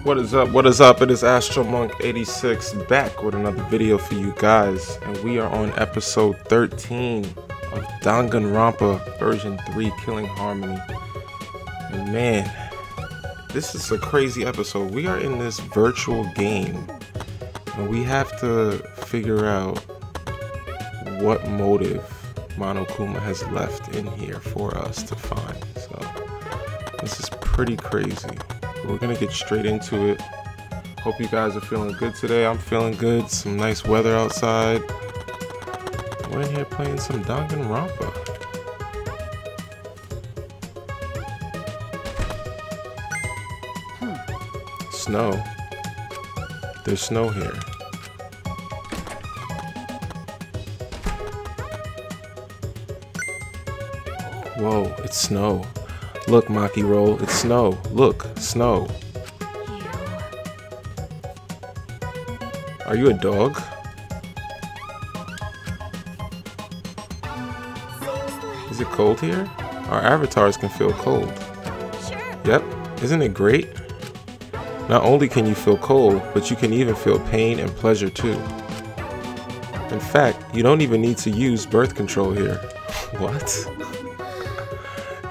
What is up? What is up? It is Astro Monk 86 back with another video for you guys, and we are on episode 13 of Danganronpa version 3 Killing Harmony. And man, this is a crazy episode. We are in this virtual game and we have to figure out what motive Monokuma has left in here for us to find. So this is pretty crazy. We're gonna get straight into it. Hope you guys are feeling good today. I'm feeling good. Some nice weather outside. We're in here playing some Danganronpa. Snow. There's snow here. Whoa, it's snow. Look, Maki Roll, it's snow. Look, snow. Are you a dog? Is it cold here? Our avatars can feel cold. Yep, isn't it great? Not only can you feel cold, but you can even feel pain and pleasure too. In fact, you don't even need to use birth control here. What?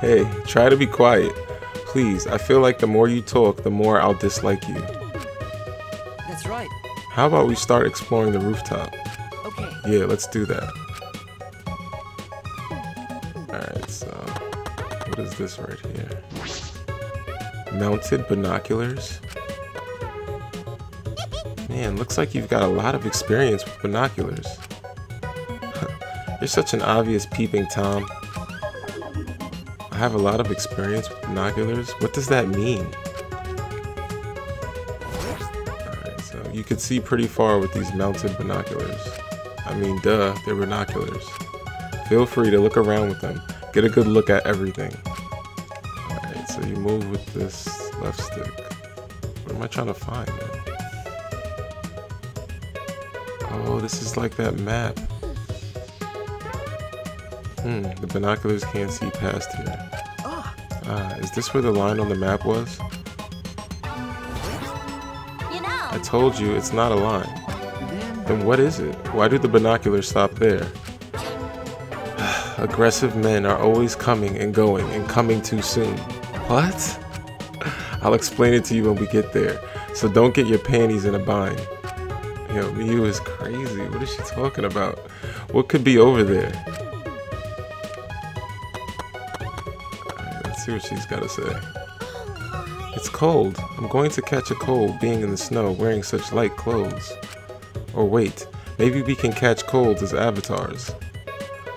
Hey, try to be quiet. Please, I feel like the more you talk, the more I'll dislike you. That's right. How about we start exploring the rooftop? Okay. Yeah, let's do that. Alright, so what is this right here? Mounted binoculars? Man, looks like you've got a lot of experience with binoculars. You're such an obvious peeping Tom. I have a lot of experience with binoculars. What does that mean? Alright, so you can see pretty far with these mounted binoculars. I mean, duh, they're binoculars. Feel free to look around with them. Get a good look at everything. Alright, so you move with this left stick. What am I trying to find, man? Oh, this is like that map. The binoculars can't see past here. Is this where the line on the map was? I told you, it's not a line. Then what is it? Why do the binoculars stop there? Aggressive men are always coming and going and coming too soon. What? I'll explain it to you when we get there. So don't get your panties in a bind. Yo, Miyu is crazy. What is she talking about? What could be over there? See what she's got to say. It's cold. I'm going to catch a cold being in the snow wearing such light clothes. Or wait, maybe we can catch colds as avatars.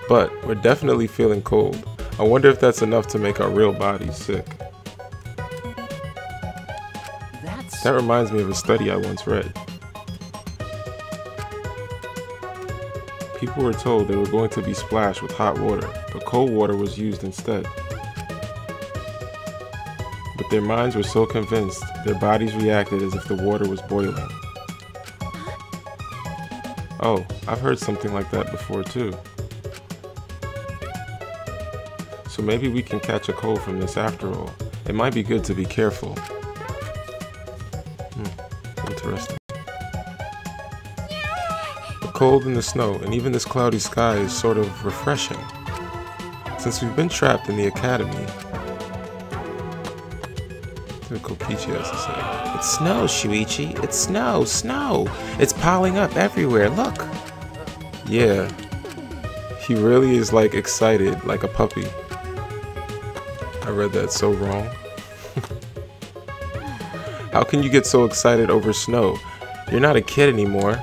But we're definitely feeling cold. I wonder if that's enough to make our real bodies sick. That reminds me of a study I once read. People were told they were going to be splashed with hot water, but cold water was used instead. But their minds were so convinced, their bodies reacted as if the water was boiling. Oh, I've heard something like that before too. So maybe we can catch a cold from this after all. It might be good to be careful. Interesting. The cold and the snow, and even this cloudy sky is sort of refreshing. Since we've been trapped in the academy, Kokichi has to say. It's snow, Shuichi. It's snow, snow. It's piling up everywhere. Look. Yeah. He really is like excited, like a puppy. I read that so wrong. How can you get so excited over snow? You're not a kid anymore.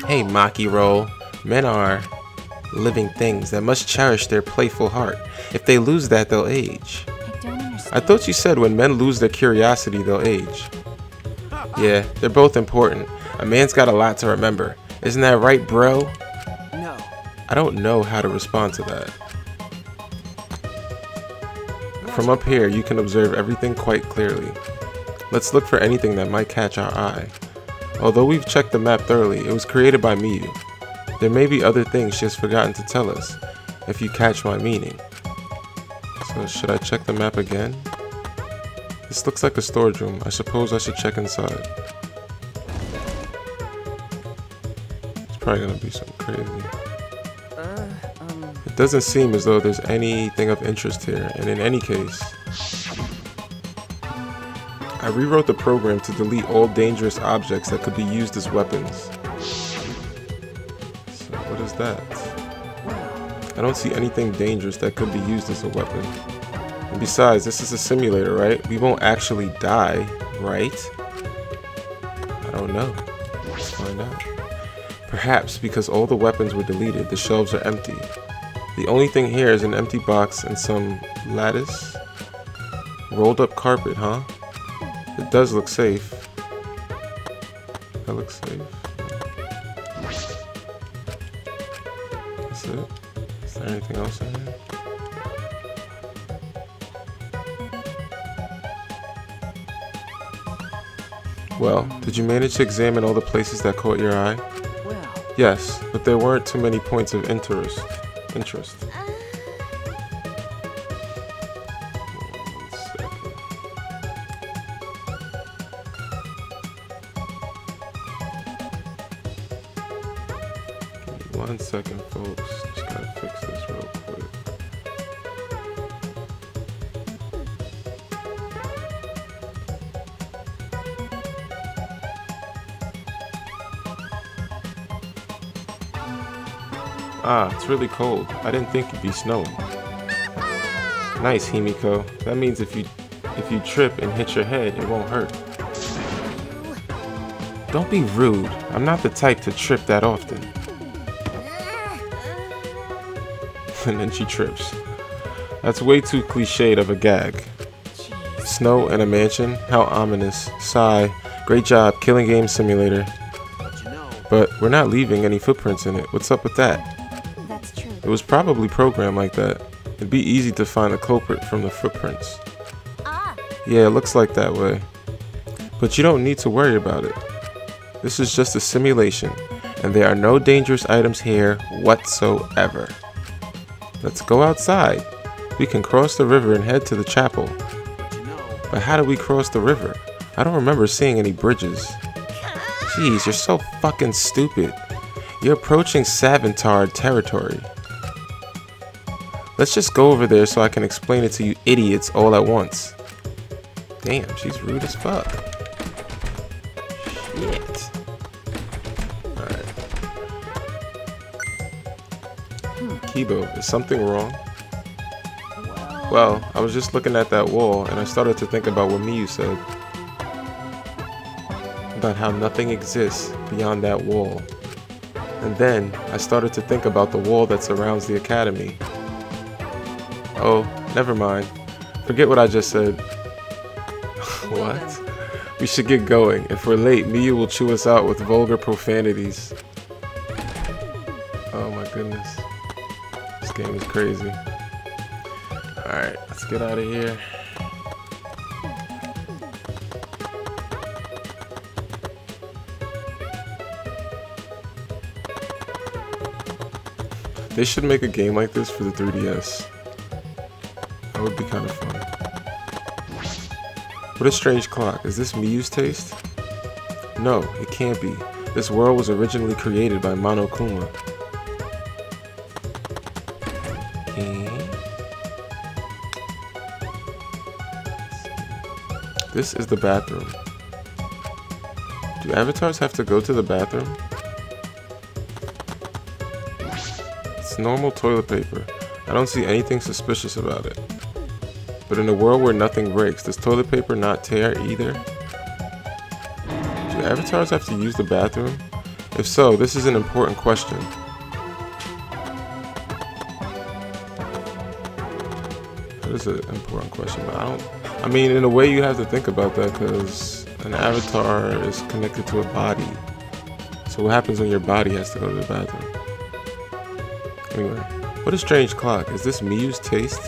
Hey, Maki Roll. Men are living things that must cherish their playful heart. If they lose that, they'll age. I thought you said when men lose their curiosity, they'll age. Yeah, they're both important. A man's got a lot to remember. Isn't that right, bro? No. I don't know how to respond to that. From up here, you can observe everything quite clearly. Let's look for anything that might catch our eye. Although we've checked the map thoroughly, it was created by Miyu. There may be other things she has forgotten to tell us, if you catch my meaning. So should I check the map again? This looks like a storage room. I suppose I should check inside. It's probably gonna be something crazy. It doesn't seem as though there's anything of interest here, and in any case, I rewrote the program to delete all dangerous objects that could be used as weapons. So what is that? I don't see anything dangerous that could be used as a weapon. And besides, this is a simulator, right? We won't actually die, right? I don't know. Let's find out. Perhaps because all the weapons were deleted, the shelves are empty. The only thing here is an empty box and some lattice. Rolled up carpet, huh? It does look safe. That looks safe. That's it. Is there anything else in here? Well, did you manage to examine all the places that caught your eye? Well. Yes, but there weren't too many points of interest. One second. Give me 1 second, folks. Just gotta fix this real quick. Ah, it's really cold. I didn't think it'd be snowing. Nice, Himiko. That means if you trip and hit your head, it won't hurt. Don't be rude. I'm not the type to trip that often. And then she trips. That's way too cliched of a gag. Snow in a mansion? How ominous. Sigh. Great job, killing game simulator. But we're not leaving any footprints in it. What's up with that? That's true. It was probably programmed like that. It'd be easy to find the culprit from the footprints. Yeah, it looks like that way. But you don't need to worry about it. This is just a simulation, and there are no dangerous items here whatsoever. Let's go outside. We can cross the river and head to the chapel. But how do we cross the river? I don't remember seeing any bridges. Jeez, you're so fucking stupid. You're approaching Savantard territory. Let's just go over there so I can explain it to you idiots all at once. Damn, she's rude as fuck. Shit. Alright. Kibo, is something wrong? Well, I was just looking at that wall and I started to think about what Miyu said. About how nothing exists beyond that wall. And then I started to think about the wall that surrounds the academy. Oh, never mind. Forget what I just said. What? We should get going. If we're late, Miyu will chew us out with vulgar profanities. Oh my goodness. This game is crazy. Alright, let's get out of here. They should make a game like this for the 3DS. That would be kind of fun. What a strange clock. Is this Miyu's taste? No, it can't be. This world was originally created by Monokuma. This is the bathroom. Do avatars have to go to the bathroom? It's normal toilet paper. I don't see anything suspicious about it. But in a world where nothing breaks, does toilet paper not tear either? Do avatars have to use the bathroom? If so, this is an important question. That is an important question, but I mean, in a way you have to think about that because an avatar is connected to a body. So what happens when your body has to go to the bathroom? Anyway, what a strange clock. Is this Miyu's taste?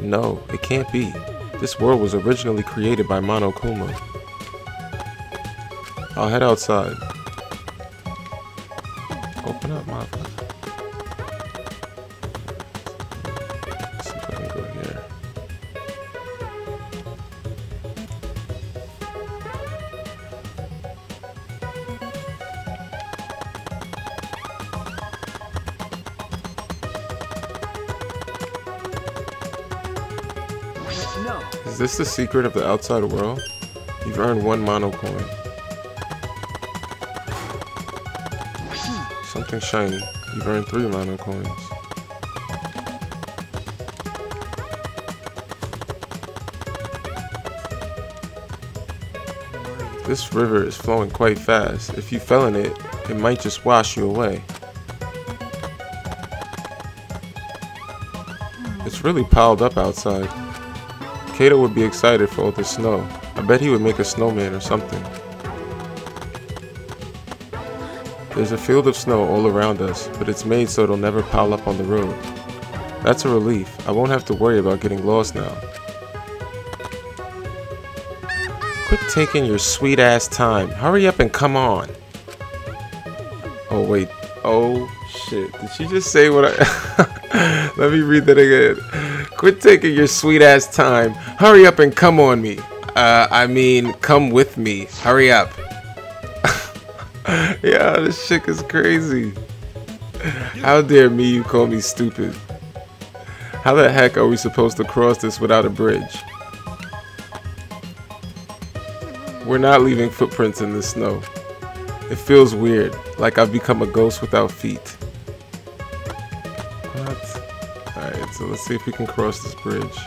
No, it can't be. This world was originally created by Monokuma. I'll head outside. Open up, motherfucker. Let's see if I can go here. Is this the secret of the outside world? You've earned 1 mono coin. Something shiny. You've earned 3 mono coins. This river is flowing quite fast. If you fell in it, it might just wash you away. It's really piled up outside. Kato would be excited for all the snow. I bet he would make a snowman or something. There's a field of snow all around us, but it's made so it'll never pile up on the road. That's a relief. I won't have to worry about getting lost now. Quit taking your sweet ass time. Hurry up and come on. Oh wait. Oh shit. Did she just say what I... Let me read that again. Quit taking your sweet ass time. Hurry up and come on me. I mean, come with me. Hurry up. Yeah, this shit is crazy. How dare me you call me stupid? How the heck are we supposed to cross this without a bridge? We're not leaving footprints in the snow. It feels weird, like I've become a ghost without feet. What? Alright, so let's see if we can cross this bridge.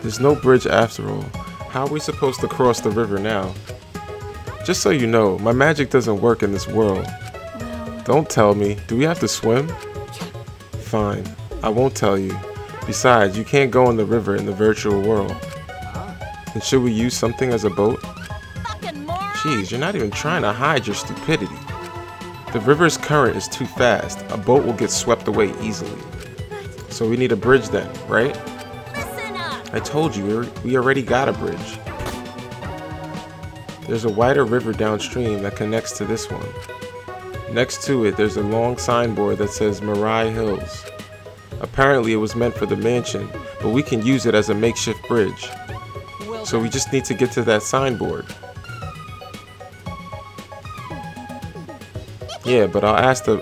There's no bridge after all. How are we supposed to cross the river now? Just so you know, my magic doesn't work in this world. Don't tell me. Do we have to swim? Fine. I won't tell you. Besides, you can't go in the river in the virtual world. And should we use something as a boat? Jeez, you're not even trying to hide your stupidity. The river's current is too fast. A boat will get swept away easily. So we need a bridge then, right? I told you, we already got a bridge. There's a wider river downstream that connects to this one. Next to it, there's a long signboard that says Mirai Hills. Apparently it was meant for the mansion, but we can use it as a makeshift bridge. So we just need to get to that signboard. Yeah, but I'll ask the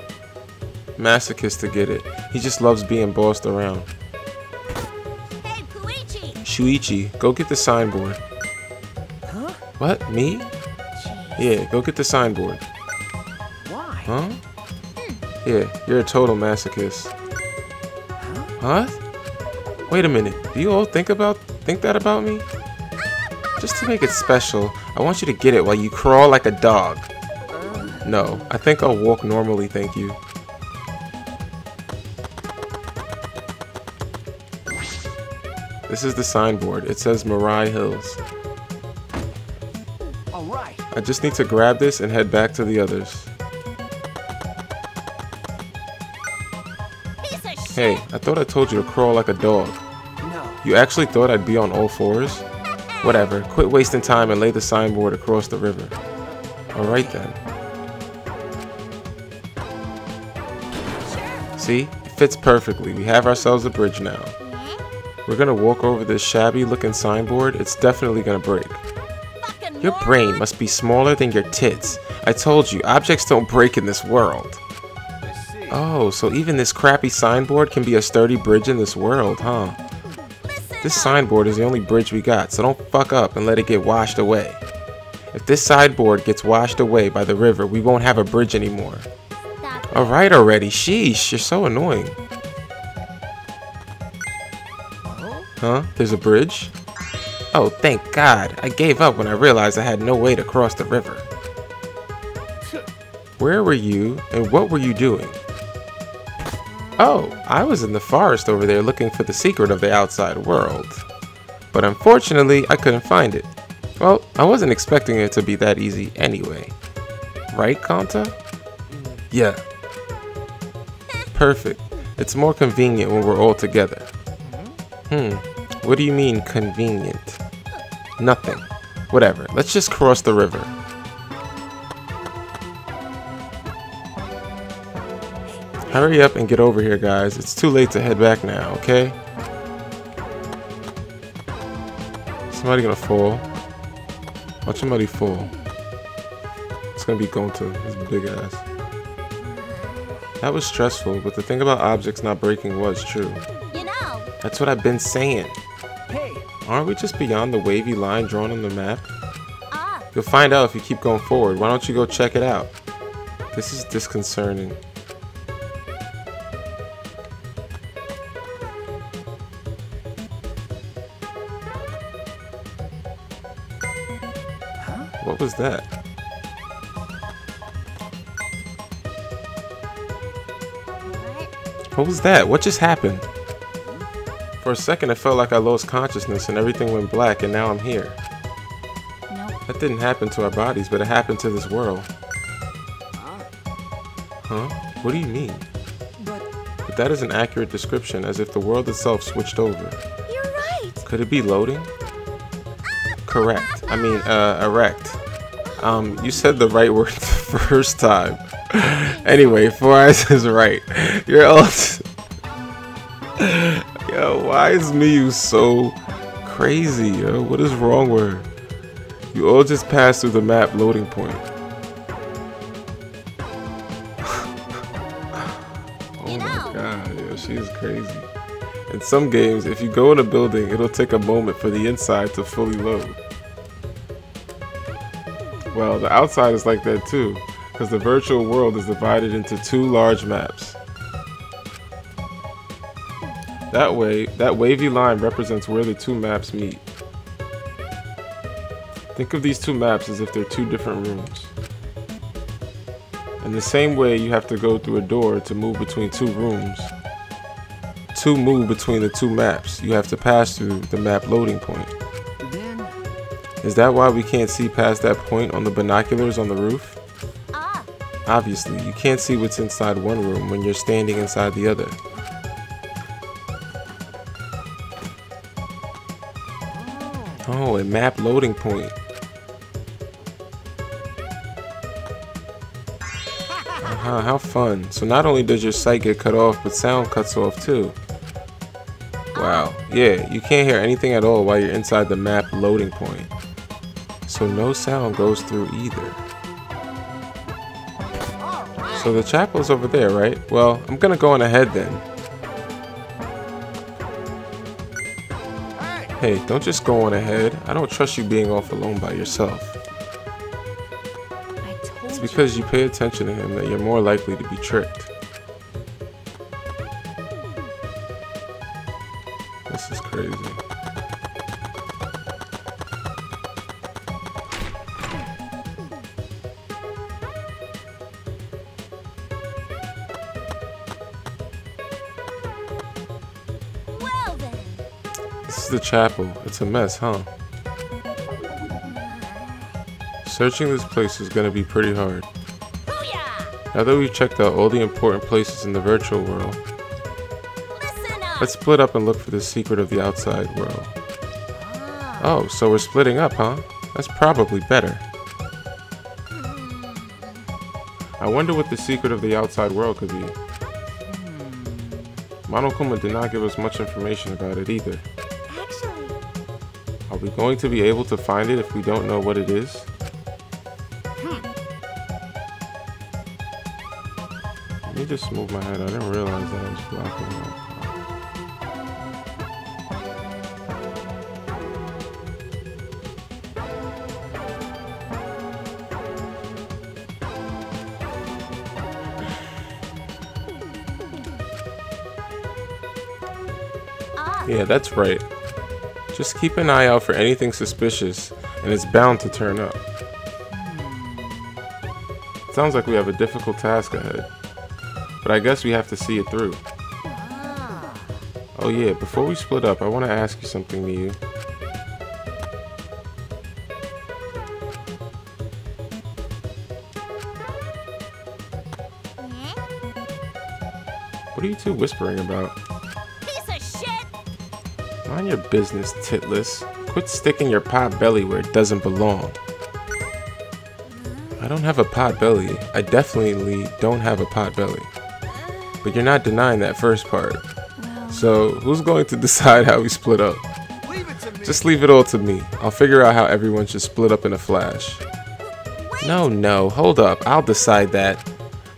masochist to get it. He just loves being bossed around. Hey, Puichi! Shuichi, go get the signboard. Huh? What? Me? Jeez. Yeah, go get the signboard. Why? Huh? Yeah, you're a total masochist. Huh? What? Wait a minute. Do you all think that about me? Just to make it special, I want you to get it while you crawl like a dog. No, I think I'll walk normally, thank you. This is the signboard. It says Mirai Hills. All right. I just need to grab this and head back to the others. Piece of shit! Hey, I thought I told you to crawl like a dog. No. You actually thought I'd be on all fours? Whatever, quit wasting time and lay the signboard across the river. Alright then. See? It fits perfectly. We have ourselves a bridge now. We're gonna walk over this shabby looking signboard. It's definitely gonna break. Your brain must be smaller than your tits. I told you, objects don't break in this world. Oh, so even this crappy signboard can be a sturdy bridge in this world, huh? This signboard is the only bridge we got, so don't fuck up and let it get washed away. If this signboard gets washed away by the river, we won't have a bridge anymore. Alright already, sheesh, you're so annoying. Huh? There's a bridge? Oh, thank God. I gave up when I realized I had no way to cross the river. Where were you, and what were you doing? Oh, I was in the forest over there looking for the secret of the outside world. But unfortunately, I couldn't find it. Well, I wasn't expecting it to be that easy anyway. Right, Kanta? Yeah. Perfect. It's more convenient when we're all together. What do you mean, convenient? Nothing. Whatever. Let's just cross the river. Hurry up and get over here, guys. It's too late to head back now, okay? Somebody gonna fall. Watch somebody fall. It's gonna be Gonta, his big ass. That was stressful, but the thing about objects not breaking was true. You know, That's what I've been saying. Hey, Aren't we just beyond the wavy line drawn on the map? Ah, You'll find out if you keep going forward. Why don't you go check it out? This is disconcerting. What was that? What was that? What just happened? For a second, it felt like I lost consciousness and everything went black, and now I'm here. nope. That didn't happen to our bodies, but it happened to this world. Huh? What do you mean? But that is an accurate description, as if the world itself switched over. You're right. Could it be loading? Correct. I mean, erect. You said the right word the first time. Anyway, 4 Eyes is right. You're all... Yo, why is Miyu so crazy, yo? What is wrong with her? You all just passed through the map loading point. Oh my god, yo, she is crazy. In some games, if you go in a building, it'll take a moment for the inside to fully load. Well, the outside is like that too, because the virtual world is divided into 2 large maps. That way, that wavy line represents where the 2 maps meet. Think of these 2 maps as if they're 2 different rooms. In the same way, you have to go through a door to move between 2 rooms. To move between the 2 maps, you have to pass through the map loading point. Then, Is that why we can't see past that point on the binoculars on the roof? Ah, Obviously, you can't see what's inside one room when you're standing inside the other. Oh, a map loading point. How fun. So not only does your sight get cut off, but sound cuts off too. Wow. Yeah, you can't hear anything at all while you're inside the map loading point. So no sound goes through either. So the chapel's over there, right? Well, I'm gonna go on ahead then. Hey, don't just go on ahead. I don't trust you being off alone by yourself. I told It's you. because you pay attention to him that you're more likely to be tricked. This is crazy. Well then. This is the chapel. It's a mess, huh? Searching this place is gonna be pretty hard. Booyah! Now that we've checked out all the important places in the virtual world, Listen up. let's split up and look for the secret of the outside world. Oh, so we're splitting up, huh? That's probably better. I wonder what the secret of the outside world could be. Monokuma did not give us much information about it either. Actually, Are we going to be able to find it if we don't know what it is? Let me just move my head. I didn't realize that I was blocking that. Yeah, that's right. Just keep an eye out for anything suspicious, and it's bound to turn up. Sounds like we have a difficult task ahead, but I guess we have to see it through. Oh yeah, before we split up, I want to ask you something, Miyu. What are you two whispering about? piece of shit. Mind your business, titless. Quit sticking your pot belly where it doesn't belong. I don't have a pot belly. I definitely don't have a pot belly. But you're not denying that first part. So, who's going to decide how we split up? leave it to me. Just leave it all to me. I'll figure out how everyone should split up in a flash. No, hold up. I'll decide that.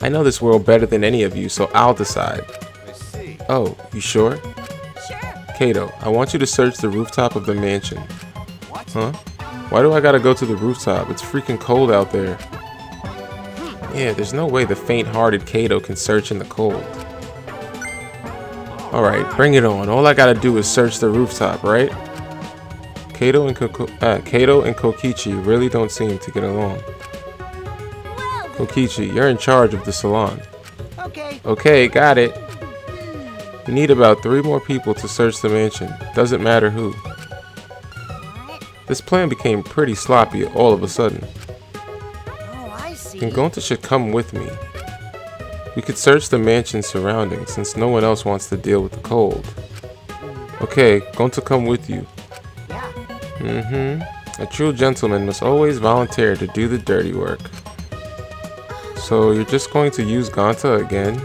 I know this world better than any of you, so I'll decide. I see. Oh, you sure? Sure. Kato, I want you to search the rooftop of the mansion. What? Huh? Why do I gotta go to the rooftop? It's freaking cold out there. Yeah, there's no way the faint-hearted Kato can search in the cold. Alright, bring it on. All I gotta do is search the rooftop, right? Kato and Kokichi really don't seem to get along. Kokichi, you're in charge of the salon. Okay. Okay, got it. We need about 3 more people to search the mansion. Doesn't matter who. This plan became pretty sloppy all of a sudden. Oh, I see. And Gonta should come with me. We could search the mansion's surroundings since no one else wants to deal with the cold. Okay, Gonta come with you. Yeah. A true gentleman must always volunteer to do the dirty work. So you're just going to use Gonta again?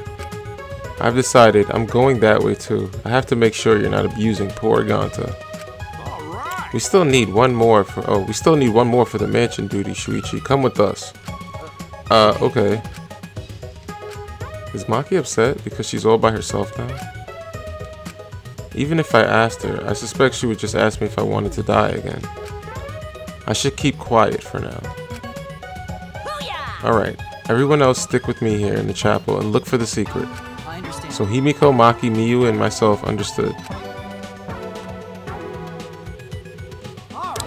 I've decided I'm going that way too. I have to make sure you're not abusing poor Gonta. All right. We still need one more for the mansion duty, Shuichi. Come with us. Okay. Is Maki upset because she's all by herself now? Even if I asked her, I suspect she would just ask me if I wanted to die again. I should keep quiet for now. Alright, everyone else stick with me here in the chapel and look for the secret. I understand. So Himiko, Maki, Miyu, and myself understood.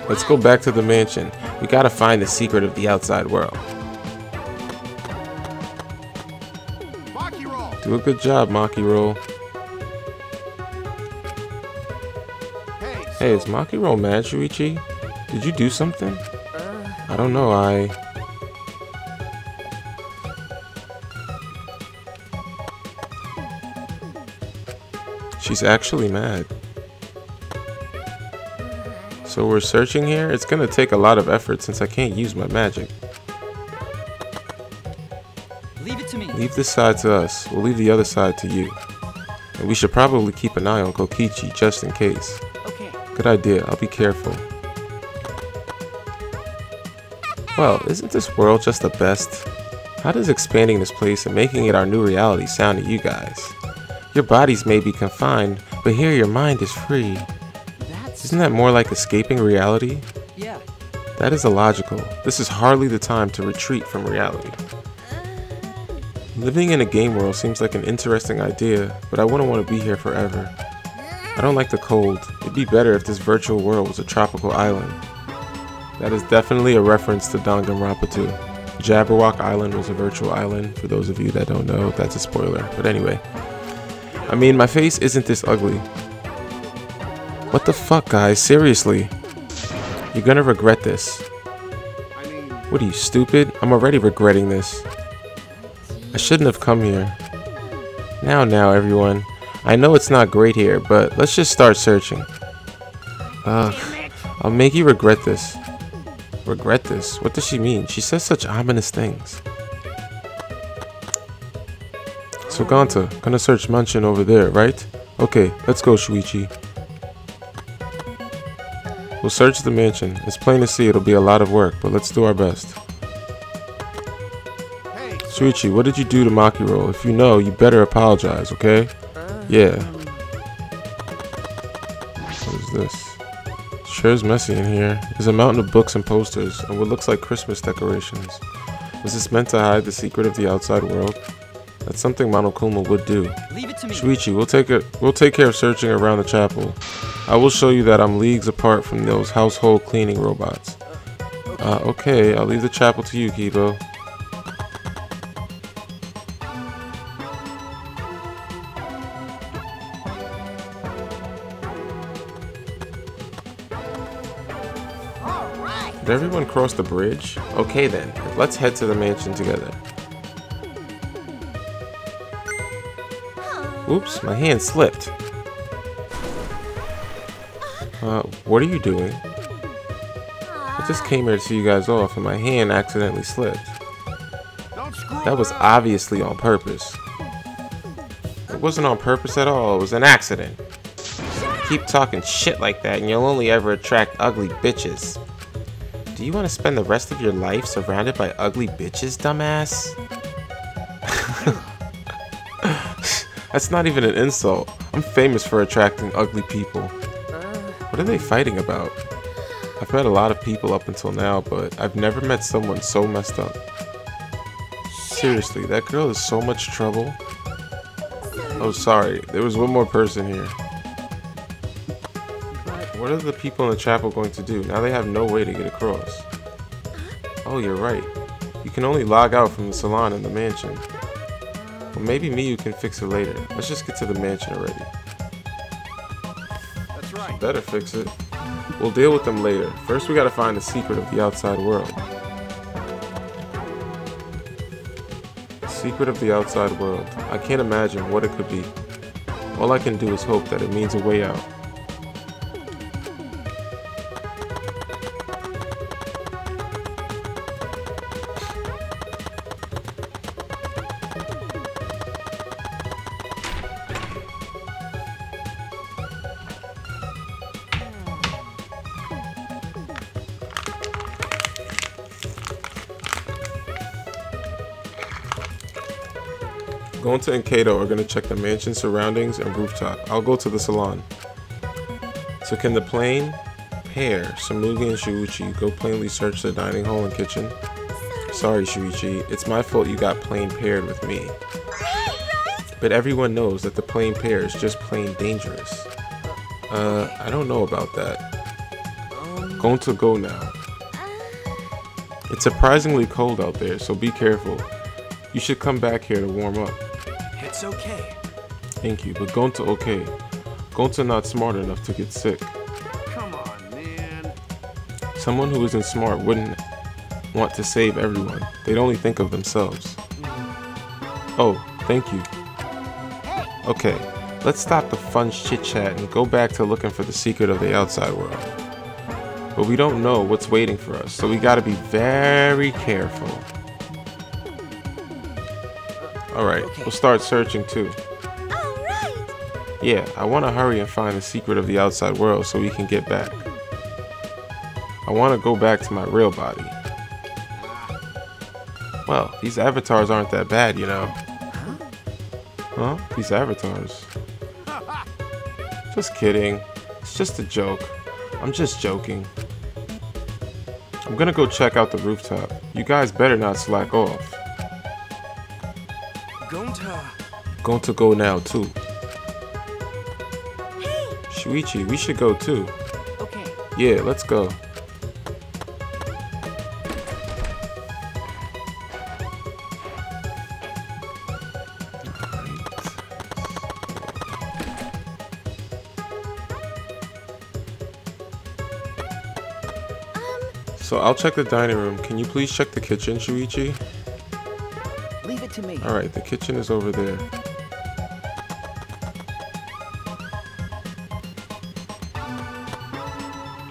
Let's go back to the mansion. We gotta find the secret of the outside world. Maki roll. Do a good job, Maki Roll. Hey, is Maki Roll mad, Shuichi? Did you do something? I don't know, She's actually mad. So we're searching here? It's gonna take a lot of effort since I can't use my magic. Leave it to me. Leave this side to us. We'll leave the other side to you. And we should probably keep an eye on Kokichi just in case. Okay. Good idea. I'll be careful. Well, isn't this world just the best? How does expanding this place and making it our new reality sound to you guys? Your bodies may be confined, but here your mind is free. Isn't that more like escaping reality? Yeah. That is illogical. This is hardly the time to retreat from reality. Living in a game world seems like an interesting idea, but I wouldn't want to be here forever. I don't like the cold. It'd be better if this virtual world was a tropical island. That is definitely a reference to Danganronpa 2. Jabberwock Island was a virtual island. For those of you that don't know, that's a spoiler. But anyway. I mean, my face isn't this ugly. What the fuck, guys? Seriously. You're gonna regret this. What are you, stupid? I'm already regretting this. I shouldn't have come here. Now, everyone. I know it's not great here, but let's just start searching. Ugh. I'll make you regret this. Regret this? What does she mean? She says such ominous things. So Gonta, gonna search mansion over there, right? Okay, let's go, Shuichi. We'll search the mansion. It's plain to see it'll be a lot of work, but let's do our best. Shuichi, what did you do to Maki Roll? If you know, you better apologize, okay? Yeah. What is this? Sure is messy in here. There's a mountain of books and posters, and what looks like Christmas decorations. Was this meant to hide the secret of the outside world? That's something Monokuma would do. Leave it to me. Shuichi, we'll take care of searching around the chapel. I will show you that I'm leagues apart from those household cleaning robots. Okay, I'll leave the chapel to you, Kibo. Did everyone cross the bridge? Okay then, let's head to the mansion together. Oops, my hand slipped. What are you doing? I just came here to see you guys off and my hand accidentally slipped. That was obviously on purpose. It wasn't on purpose at all, it was an accident. Keep talking shit like that and you'll only ever attract ugly bitches. Do you want to spend the rest of your life surrounded by ugly bitches, dumbass? That's not even an insult. I'm famous for attracting ugly people. What are they fighting about? I've met a lot of people up until now, but I've never met someone so messed up. Seriously, that girl is so much trouble. Oh, sorry. There was one more person here. What are the people in the chapel going to do? Now they have no way to get across. Oh, you're right. You can only log out from the salon in the mansion. Well, maybe Miyu can fix it later. Let's just get to the mansion already. That's right. Better fix it. We'll deal with them later. First, we gotta find the secret of the outside world. Secret of the outside world. I can't imagine what it could be. All I can do is hope that it means a way out. Gonta and Kato are going to check the mansion surroundings and rooftop. I'll go to the salon. So can the plain pair, Samugi and Shuichi, go plainly search the dining hall and kitchen? Sorry, Shuichi. It's my fault you got plain paired with me. But everyone knows that the plain pair is just plain dangerous. I don't know about that. Gonta, go now. It's surprisingly cold out there, so be careful. You should come back here to warm up. It's okay. Thank you, but Gonta okay. Gonta not smart enough to get sick. Come on, man. Someone who isn't smart wouldn't want to save everyone. They'd only think of themselves. Oh, thank you. Okay, let's stop the fun chit-chat and go back to looking for the secret of the outside world. But we don't know what's waiting for us, so we gotta be very careful. Alright, we'll start searching too. Yeah, I want to hurry and find the secret of the outside world so we can get back. I want to go back to my real body. Well, these avatars aren't that bad, you know. Huh? These avatars. Just kidding. It's just a joke. I'm just joking. I'm gonna go check out the rooftop. You guys better not slack off. Gonta go now too. Shuichi, we should go too. Okay. Yeah, let's go. So I'll check the dining room. Can you please check the kitchen, Shuichi? Leave it to me. Alright, the kitchen is over there.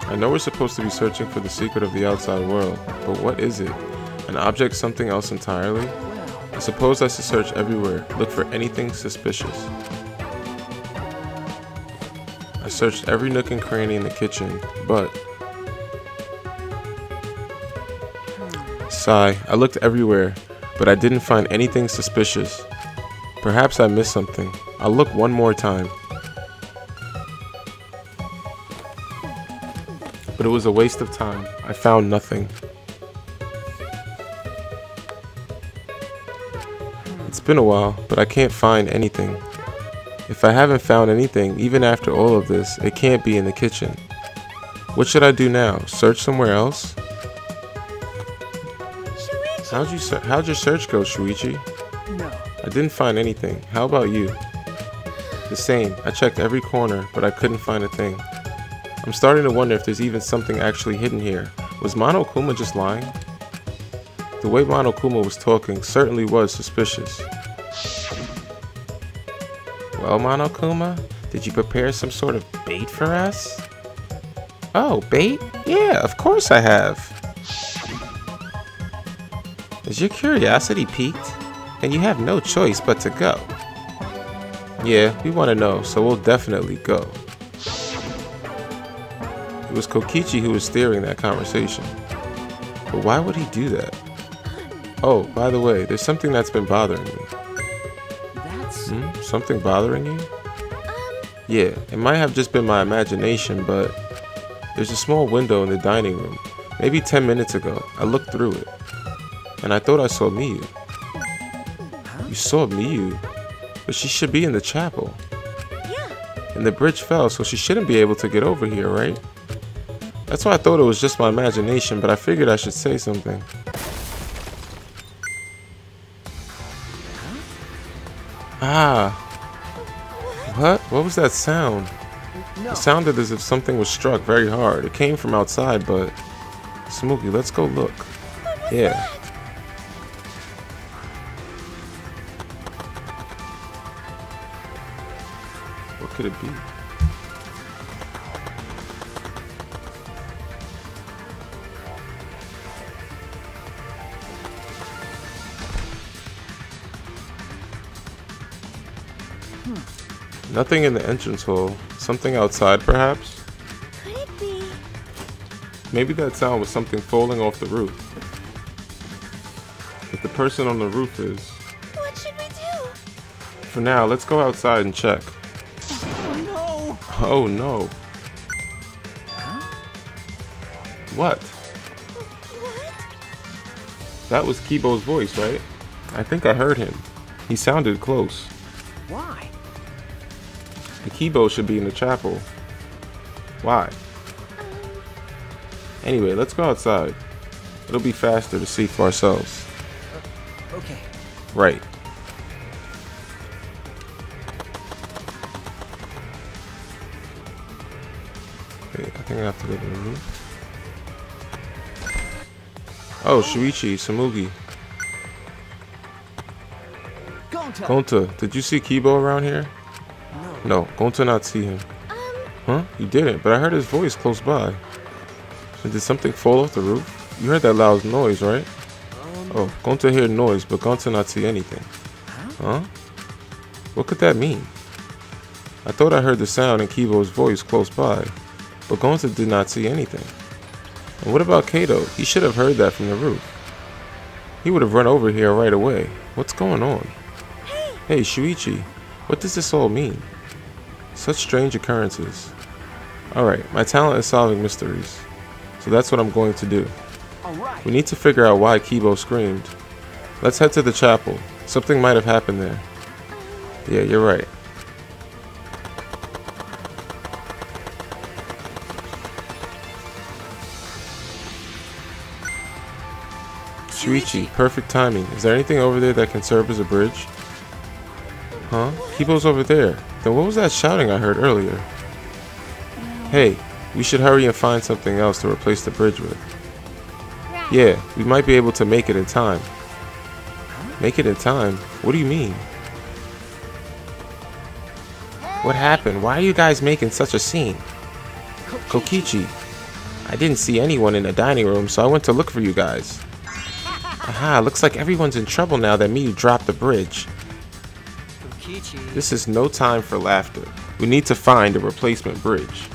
I know we're supposed to be searching for the secret of the outside world, but what is it? An object, something else entirely? I suppose I should search everywhere, look for anything suspicious. I searched every nook and cranny in the kitchen, but... Sigh, I looked everywhere, but I didn't find anything suspicious. Perhaps I missed something. I'll look one more time. But it was a waste of time. I found nothing. It's been a while, but I can't find anything. If I haven't found anything, even after all of this, it can't be in the kitchen. What should I do now? Search somewhere else? How'd your search go, Shuichi? No. I didn't find anything. How about you? The same. I checked every corner, but I couldn't find a thing. I'm starting to wonder if there's even something actually hidden here. Was Monokuma just lying? The way Monokuma was talking certainly was suspicious. Well, Monokuma, did you prepare some sort of bait for us? Oh, bait? Yeah, of course I have. Is your curiosity piqued? And you have no choice but to go. Yeah, we want to know, so we'll definitely go. It was Kokichi who was steering that conversation. But why would he do that? Oh, by the way, there's something that's been bothering me. Something bothering you? Yeah, it might have just been my imagination, but there's a small window in the dining room. Maybe 10 minutes ago, I looked through it, and I thought I saw Miyu. You saw Miyu? But she should be in the chapel. Yeah. And the bridge fell, so she shouldn't be able to get over here, right? That's why I thought it was just my imagination, but I figured I should say something. Ah. What? What was that sound? No. It sounded as if something was struck very hard. It came from outside, but... Smokey, let's go look. Yeah. What could it be? Nothing in the entrance hall. Something outside, perhaps? Could it be? Maybe that sound was something falling off the roof. If the person on the roof is... What should we do? For now, let's go outside and check. Oh no! Oh no. What? What? That was Kibo's voice, right? I think I heard him. He sounded close. Why? The Kibo should be in the chapel. Why? Anyway, let's go outside. It'll be faster to see for ourselves. Okay. Right. Wait, I think I have to go to the roof. Oh, Shuichi, Samugi. Gonta. Gonta, did you see Kibo around here? No. No, Gonta not see him. Huh? You didn't, but I heard his voice close by. And did something fall off the roof? You heard that loud noise, right? Oh, Gonta heard noise, but Gonta not see anything. Huh? What could that mean? I thought I heard the sound in Kibo's voice close by, but Gonta did not see anything. And what about Kato? He should have heard that from the roof. He would have run over here right away. What's going on? Hey, Shuichi, what does this all mean? Such strange occurrences. Alright, my talent is solving mysteries. So that's what I'm going to do. All right. We need to figure out why Kibo screamed. Let's head to the chapel. Something might have happened there. Yeah, you're right. Shuichi, perfect timing. Is there anything over there that can serve as a bridge? Huh? Kibo's over there. Then what was that shouting I heard earlier? Hey, we should hurry and find something else to replace the bridge with. Right. Yeah, we might be able to make it in time. Make it in time? What do you mean? What happened? Why are you guys making such a scene? Kokichi, I didn't see anyone in the dining room, so I went to look for you guys. Aha, looks like everyone's in trouble now that Miyu dropped the bridge. Kokichi. This is no time for laughter. We need to find a replacement bridge.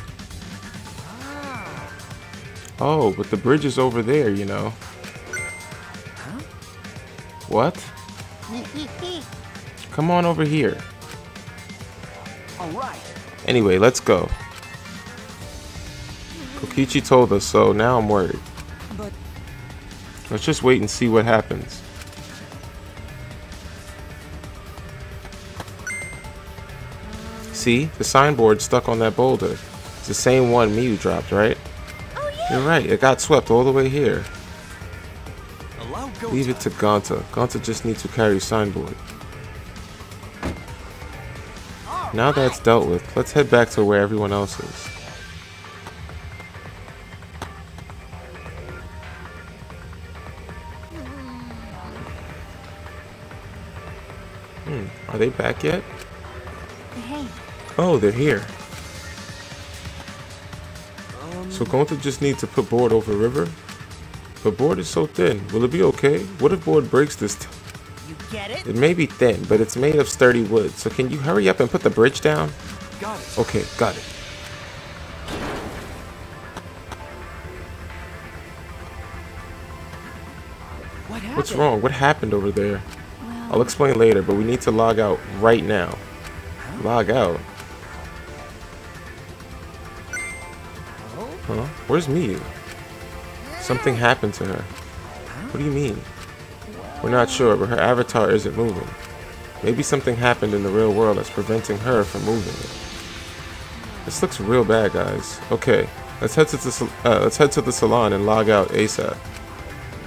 Oh, but the bridge is over there, you know. What? Come on over here. All right. Anyway, let's go. Kokichi told us, so now I'm worried. But Let's just wait and see what happens. See? The signboard stuck on that boulder. It's the same one Miyu dropped, right? Oh yeah. You're right, it got swept all the way here. allow Gonta. Leave it to Gonta. Gonta just needs to carry signboard. Now that's dealt with, let's head back to where everyone else is. Are they back yet? Hey. Oh, they're here. So Gonta just needs to put board over river? But board is so thin. Will it be okay? What if board breaks this You get it? It may be thin, but it's made of sturdy wood. So can you hurry up and put the bridge down? Got it. Okay, got it. What happened? What's wrong? What happened over there? Well, I'll explain later, but we need to log out right now. Log out? Huh? Where's Miyu? Something happened to her. What do you mean? We're not sure, but her avatar isn't moving. Maybe something happened in the real world that's preventing her from moving it. This looks real bad, guys. Okay, let's head to the salon and log out ASAP.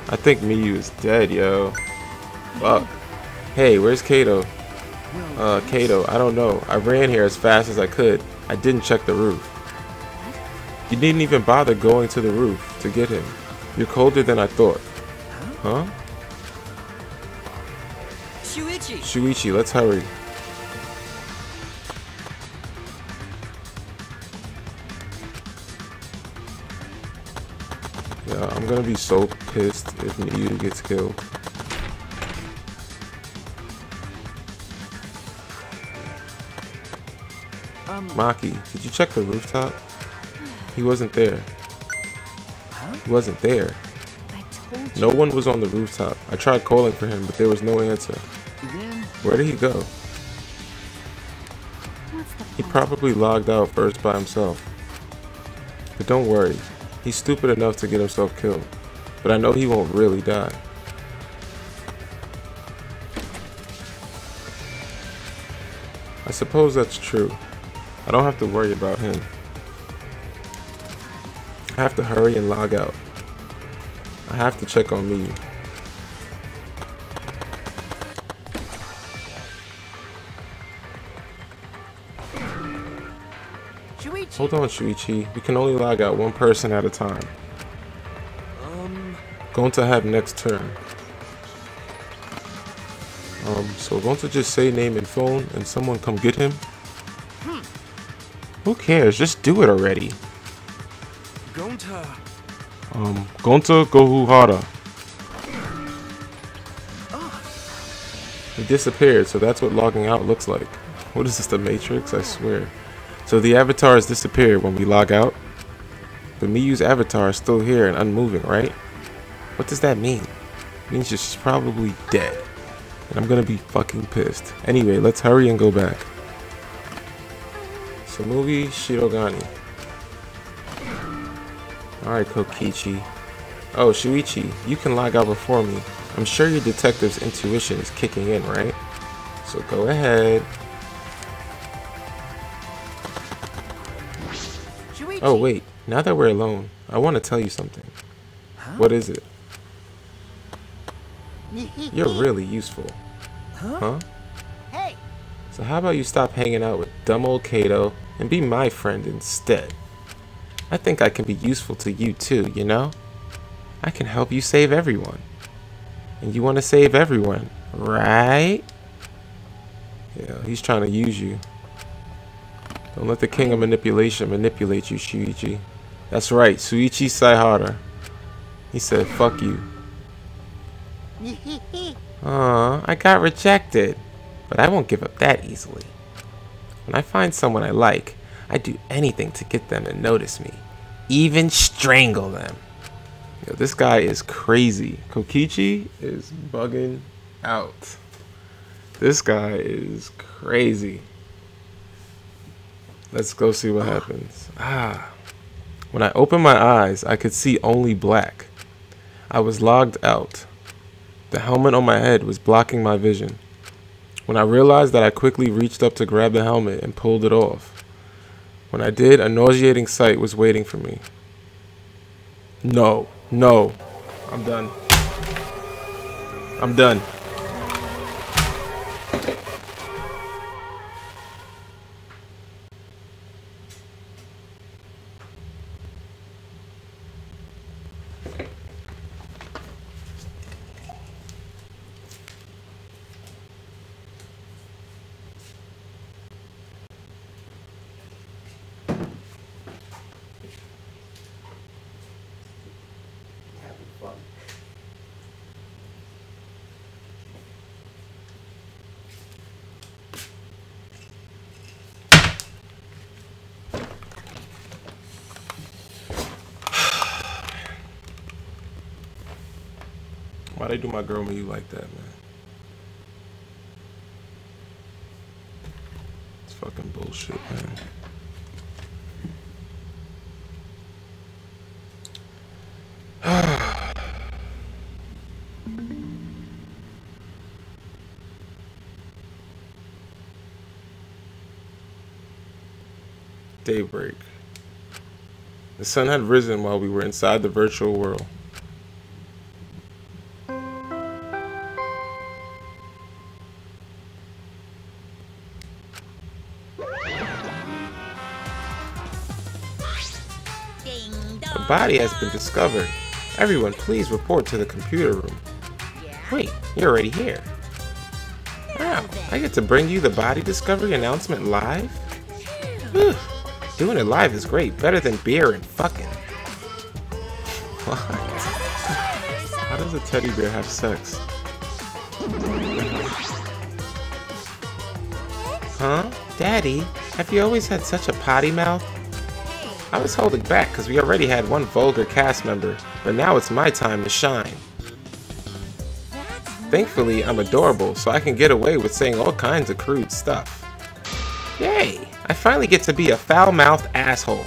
I think Miyu is dead, yo. Fuck. Hey, where's Kato? Kato, I don't know. I ran here as fast as I could. I didn't check the roof. You didn't even bother going to the roof to get him. You're colder than I thought. Huh? Shuichi, let's hurry. Yeah, I'm gonna be so pissed if Miyu gets killed. Maki, did you check the rooftop? He wasn't there. He wasn't there. I told you. No one was on the rooftop. I tried calling for him, but there was no answer. Where did he go? What's the He point? probably logged out first by himself. But don't worry, he's stupid enough to get himself killed. But I know he won't really die. I suppose that's true. I don't have to worry about him. I have to hurry and log out. I have to check on me. Shuichi. Hold on, Shuichi. We can only log out one person at a time. Going to have next turn. So we're going to just say name and phone and someone come get him. Who cares? Just do it already. Gonta. Gonta Gohuhara. He disappeared, so that's what logging out looks like. What is this, the Matrix? I swear. So the avatar has disappeared when we log out. But Miyu's avatar is still here and unmoving, right? What does that mean? It means she's probably dead. And I'm gonna be fucking pissed. Anyway, let's hurry and go back. Samui Shirogane. Alright, Kokichi. Oh, Shuichi, you can log out before me. I'm sure your detective's intuition is kicking in, right? So go ahead. Shuichi. Oh, wait. Now that we're alone, I want to tell you something. What is it? You're really useful. Huh? Hey. So how about you stop hanging out with dumb old Kato and be my friend instead? I think I can be useful to you too, you know? I can help you save everyone. And you want to save everyone, right? Yeah, he's trying to use you. Don't let the king of manipulation manipulate you, Shuichi. That's right, Shuichi Saihara. He said, fuck you. Aw, I got rejected. But I won't give up that easily. When I find someone I like, I do anything to get them to notice me. Even strangle them. Yo, this guy is crazy. Kokichi is bugging out. This guy is crazy. Let's go see what happens. When I opened my eyes, I could see only black. I was logged out. The helmet on my head was blocking my vision. When I realized that, I quickly reached up to grab the helmet and pulled it off. When I did, a nauseating sight was waiting for me. No, no. I'm done. I'm done. Why they do my girl Miyu like that, man? fucking bullshit, man. Daybreak. The sun had risen while we were inside the virtual world. A body has been discovered. Everyone, please report to the computer room. Wait, you're already here. Wow, I get to bring you the body discovery announcement live? Whew. Doing it live is great. Better than beer and fucking. What? How does a teddy bear have sex? Huh? Daddy, have you always had such a potty mouth? I was holding back because we already had one vulgar cast member, but now it's my time to shine. Thankfully, I'm adorable, so I can get away with saying all kinds of crude stuff. Yay! I finally get to be a foul-mouthed asshole.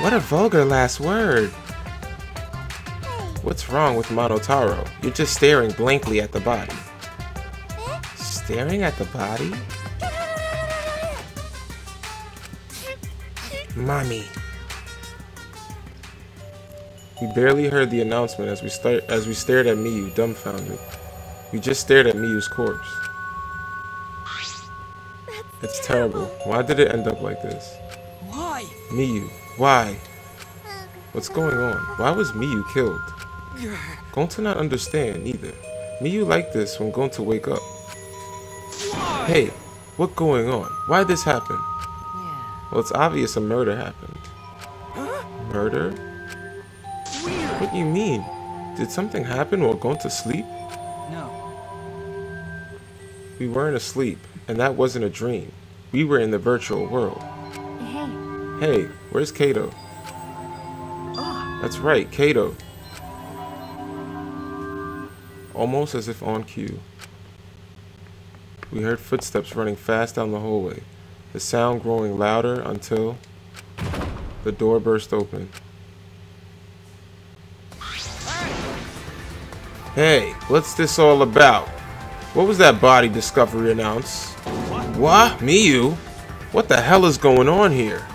What a vulgar last word. What's wrong with Monotaro? You're just staring blankly at the body. Staring at the body? Mommy. We barely heard the announcement as we stared at Miyu, dumbfounded. We just stared at Miyu's corpse. It's terrible. Why did it end up like this? Why? Miyu, why? What's going on? Why was Miyu killed? Gonta not understand either. Miyu liked this when Gonta wake up. Why? Hey, what's going on? Why'd this happen? Well, it's obvious a murder happened. Huh? Murder? Weird. What do you mean? Did something happen while Gonta sleep? No. We weren't asleep, and that wasn't a dream. We were in the virtual world. Hey, where's Kato? That's right, Kato. Almost as if on cue. We heard footsteps running fast down the hallway, the sound growing louder until the door burst open. Hey, what's this all about? What was that body discovery announced? What? Miyu? What the hell is going on here?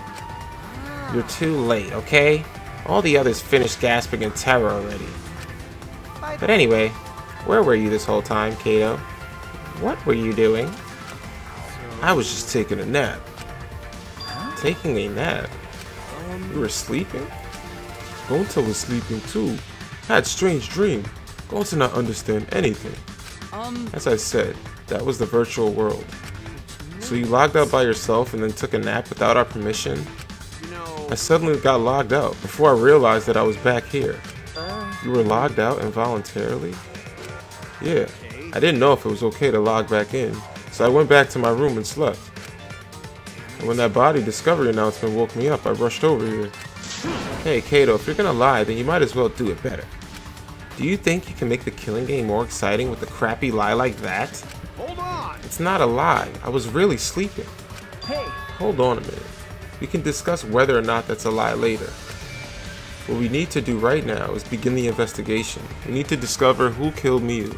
You're too late, okay? All the others finished gasping in terror already. But anyway, where were you this whole time, Kato? What were you doing? I was just taking a nap. Taking a nap? You were sleeping? Gonta was sleeping too. I had a strange dream. Gonta not understand anything. As I said, that was the virtual world. So you logged out by yourself and then took a nap without our permission? I suddenly got logged out before I realized that I was back here. You were logged out involuntarily? Yeah, I didn't know if it was okay to log back in, so I went back to my room and slept. And when that body discovery announcement woke me up, I rushed over here. Hey Kato, if you're gonna lie, then you might as well do it better. Do you think you can make the killing game more exciting with a crappy lie like that? Hold on. It's not a lie. I was really sleeping. Hey. Hold on a minute. We can discuss whether or not that's a lie later. What we need to do right now is begin the investigation. We need to discover who killed Miyu.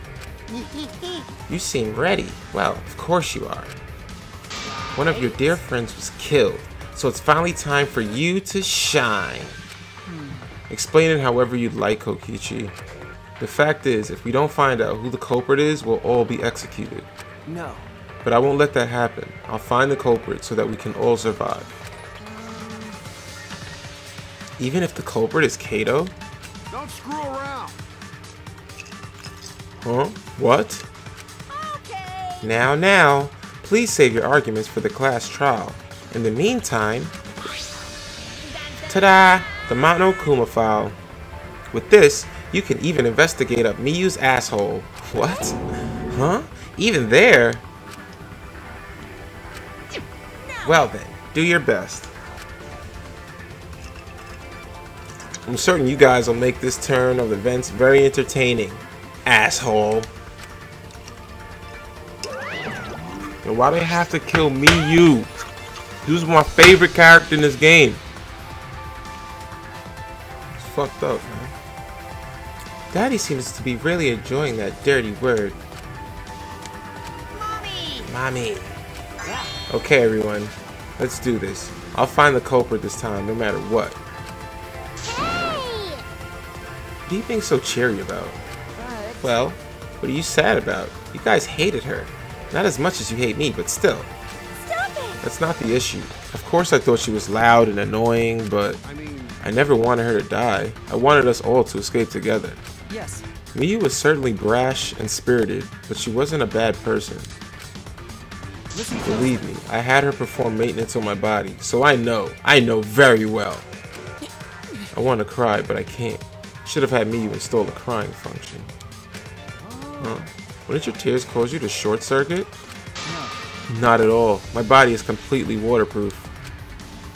You seem ready. Well, of course you are. One of your dear friends was killed, so it's finally time for you to shine. Explain it however you'd like, Kokichi. The fact is, if we don't find out who the culprit is, we'll all be executed. No. But I won't let that happen. I'll find the culprit so that we can all survive. Even if the culprit is Kato? Don't screw around. Huh? What? Now, please save your arguments for the class trial. In the meantime, ta-da! The Mono Kuma file. With this, you can even investigate up Miyu's asshole. What? Huh? Even there? Well then, do your best. I'm certain you guys will make this turn of events very entertaining. Asshole. You So why do they have to kill me, you? Who's my favorite character in this game? It's fucked up, man. Daddy seems to be really enjoying that dirty word. Mommy. Okay, everyone. Let's do this. I'll find the culprit this time, no matter what. Hey! What are you being so cheery about? Well, what are you sad about? You guys hated her. Not as much as you hate me, but still. Stop it! That's not the issue. Of course I thought she was loud and annoying, but I never wanted her to die. I wanted us all to escape together. Yes. Miyu was certainly brash and spirited, but she wasn't a bad person. Believe me, I had her perform maintenance on my body, so I know very well. I want to cry, but I can't. Should have had Miyu install the crying function. Huh. Wouldn't your tears cause you to short circuit? No. Not at all. My body is completely waterproof.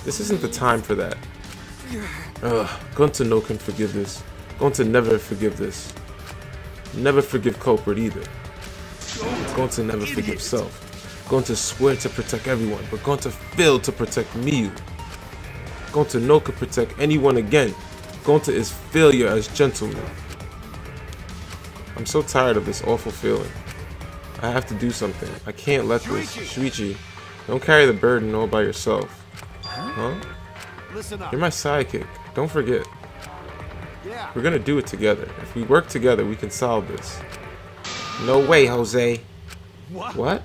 This isn't the time for that. Going to no can forgive this. Going to never forgive this. Never forgive culprit either. Going to never forgive self. Going to swear to protect everyone, but going to fail to protect Miyu. Going to no can protect anyone again. Going to is failure as gentleman. I'm so tired of this awful feeling. I have to do something. I can't let this. Shuichi, don't carry the burden all by yourself. Huh? Listen up. You're my sidekick. Don't forget. Yeah. We're gonna do it together. If we work together, we can solve this. No way, Jose. What? What?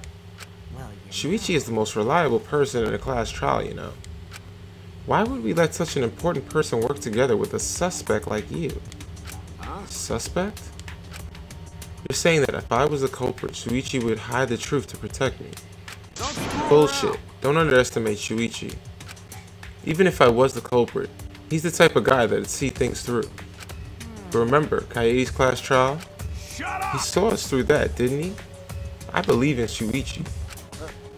Well, Shuichi is the most reliable person in a class trial, you know. Why would we let such an important person work together with a suspect like you? Huh? Suspect? You're saying that if I was the culprit, Shuichi would hide the truth to protect me. Don't screw Bullshit. around. Don't underestimate Shuichi. Even if I was the culprit, he's the type of guy that'd see things through. But remember, Kaede's class trial? Shut He up. saw us through that, didn't he? I believe in Shuichi.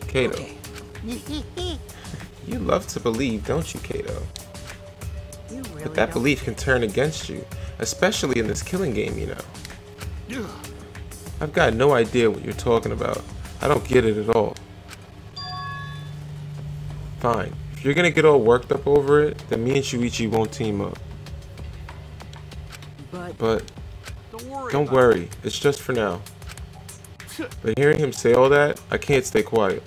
Kato. okay. You love to believe, don't you, Kato? You really But that don't- belief can turn against you, especially in this killing game, you know. I've got no idea what you're talking about. I don't get it at all. Fine. If you're gonna get all worked up over it, then me and Shuichi won't team up. But don't about worry, it's just for now. But hearing him say all that, I can't stay quiet.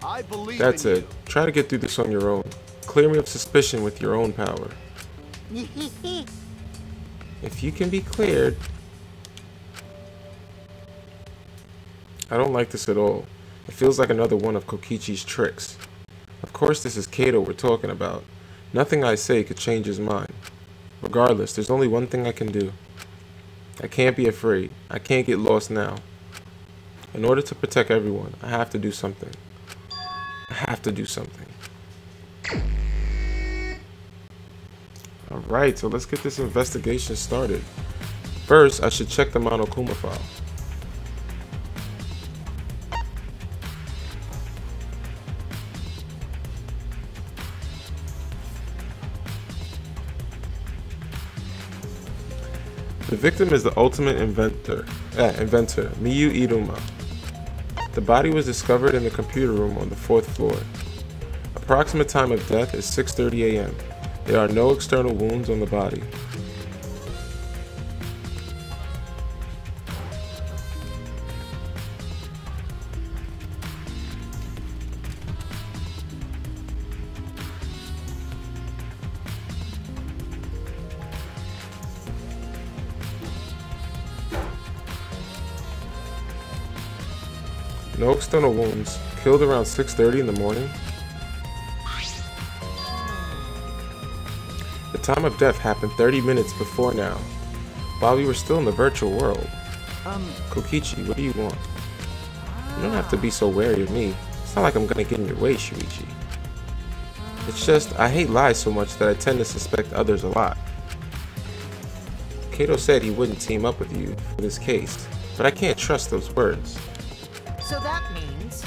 I believe That's in it. Try to get through this on your own. Clear me of suspicion with your own power. If you can be cleared... I don't like this at all. It feels like another one of Kokichi's tricks. Of course this is Kato we're talking about. Nothing I say could change his mind. Regardless, there's only one thing I can do. I can't be afraid. I can't get lost now. In order to protect everyone, I have to do something. I have to do something. Alright, so let's get this investigation started. First, I should check the Monokuma file. The victim is the ultimate inventor, Miyu Iruma. The body was discovered in the computer room on the 4th floor. Approximate time of death is 6:30 a.m. There are no external wounds on the body. No external wounds. Killed around 6:30 in the morning. The time of death happened 30 minutes before now, while we were still in the virtual world. Kokichi, what do you want? You don't have to be so wary of me. It's not like I'm gonna get in your way, Shuichi. It's just, I hate lies so much that I tend to suspect others a lot. Kato said he wouldn't team up with you for this case, but I can't trust those words. So that means...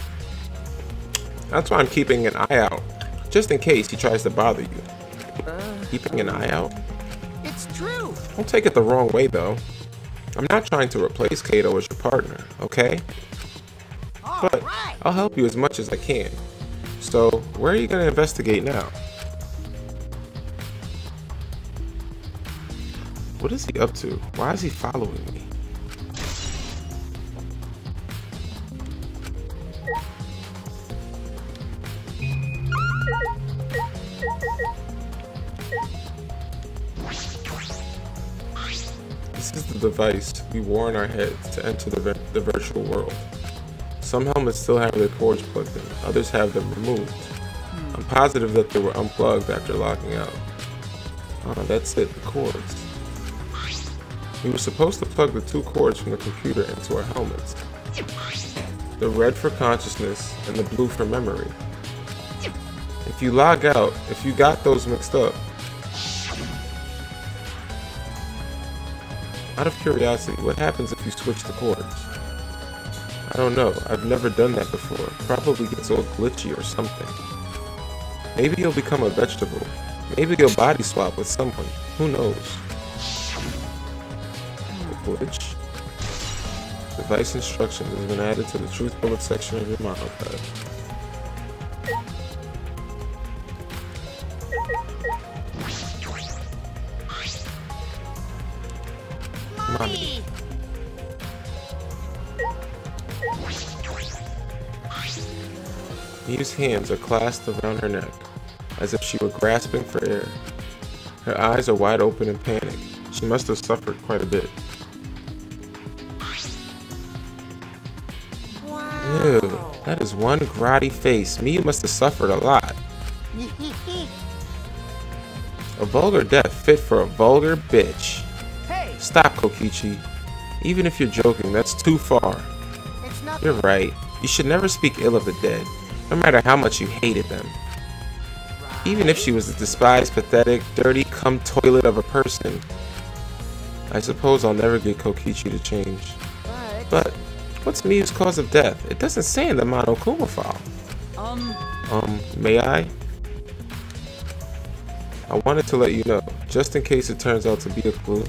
That's why I'm keeping an eye out, just in case he tries to bother you. Keeping an eye out? It's true! Don't take it the wrong way, though. I'm not trying to replace Kato as your partner, okay? but I'll help you as much as I can. So, where are you going to investigate now? What is he up to? Why is he following me? This is the device we wore on our heads to enter the virtual world. Some helmets still have their cords plugged in, others have them removed. I'm positive that they were unplugged after locking out. Oh, that's it, the cords. We were supposed to plug the two cords from the computer into our helmets. The red for consciousness and the blue for memory. If you log out, if you got those mixed up, out of curiosity, what happens if you switch the cords? I don't know, I've never done that before. Probably gets all glitchy or something. Maybe you'll become a vegetable. Maybe you'll body swap with someone. Who knows? Glitch. Device instructions has been added to the truth bullet section of your model pad. Mommy. Miu's hands are clasped around her neck, as if she were grasping for air. Her eyes are wide open in panic. She must have suffered quite a bit. Ew, that is one grotty face. Miu must have suffered a lot. A vulgar death fit for a vulgar bitch. Hey, Stop, Kokichi. Even if you're joking, that's too far. it's not. You're right. You should never speak ill of the dead, no matter how much you hated them. Even if she was a despised, pathetic, dirty, cum toilet of a person. I suppose I'll never get Kokichi to change. But what's Miu's cause of death? It doesn't say in the Monokuma file. May I? I wanted to let you know, just in case it turns out to be a clue.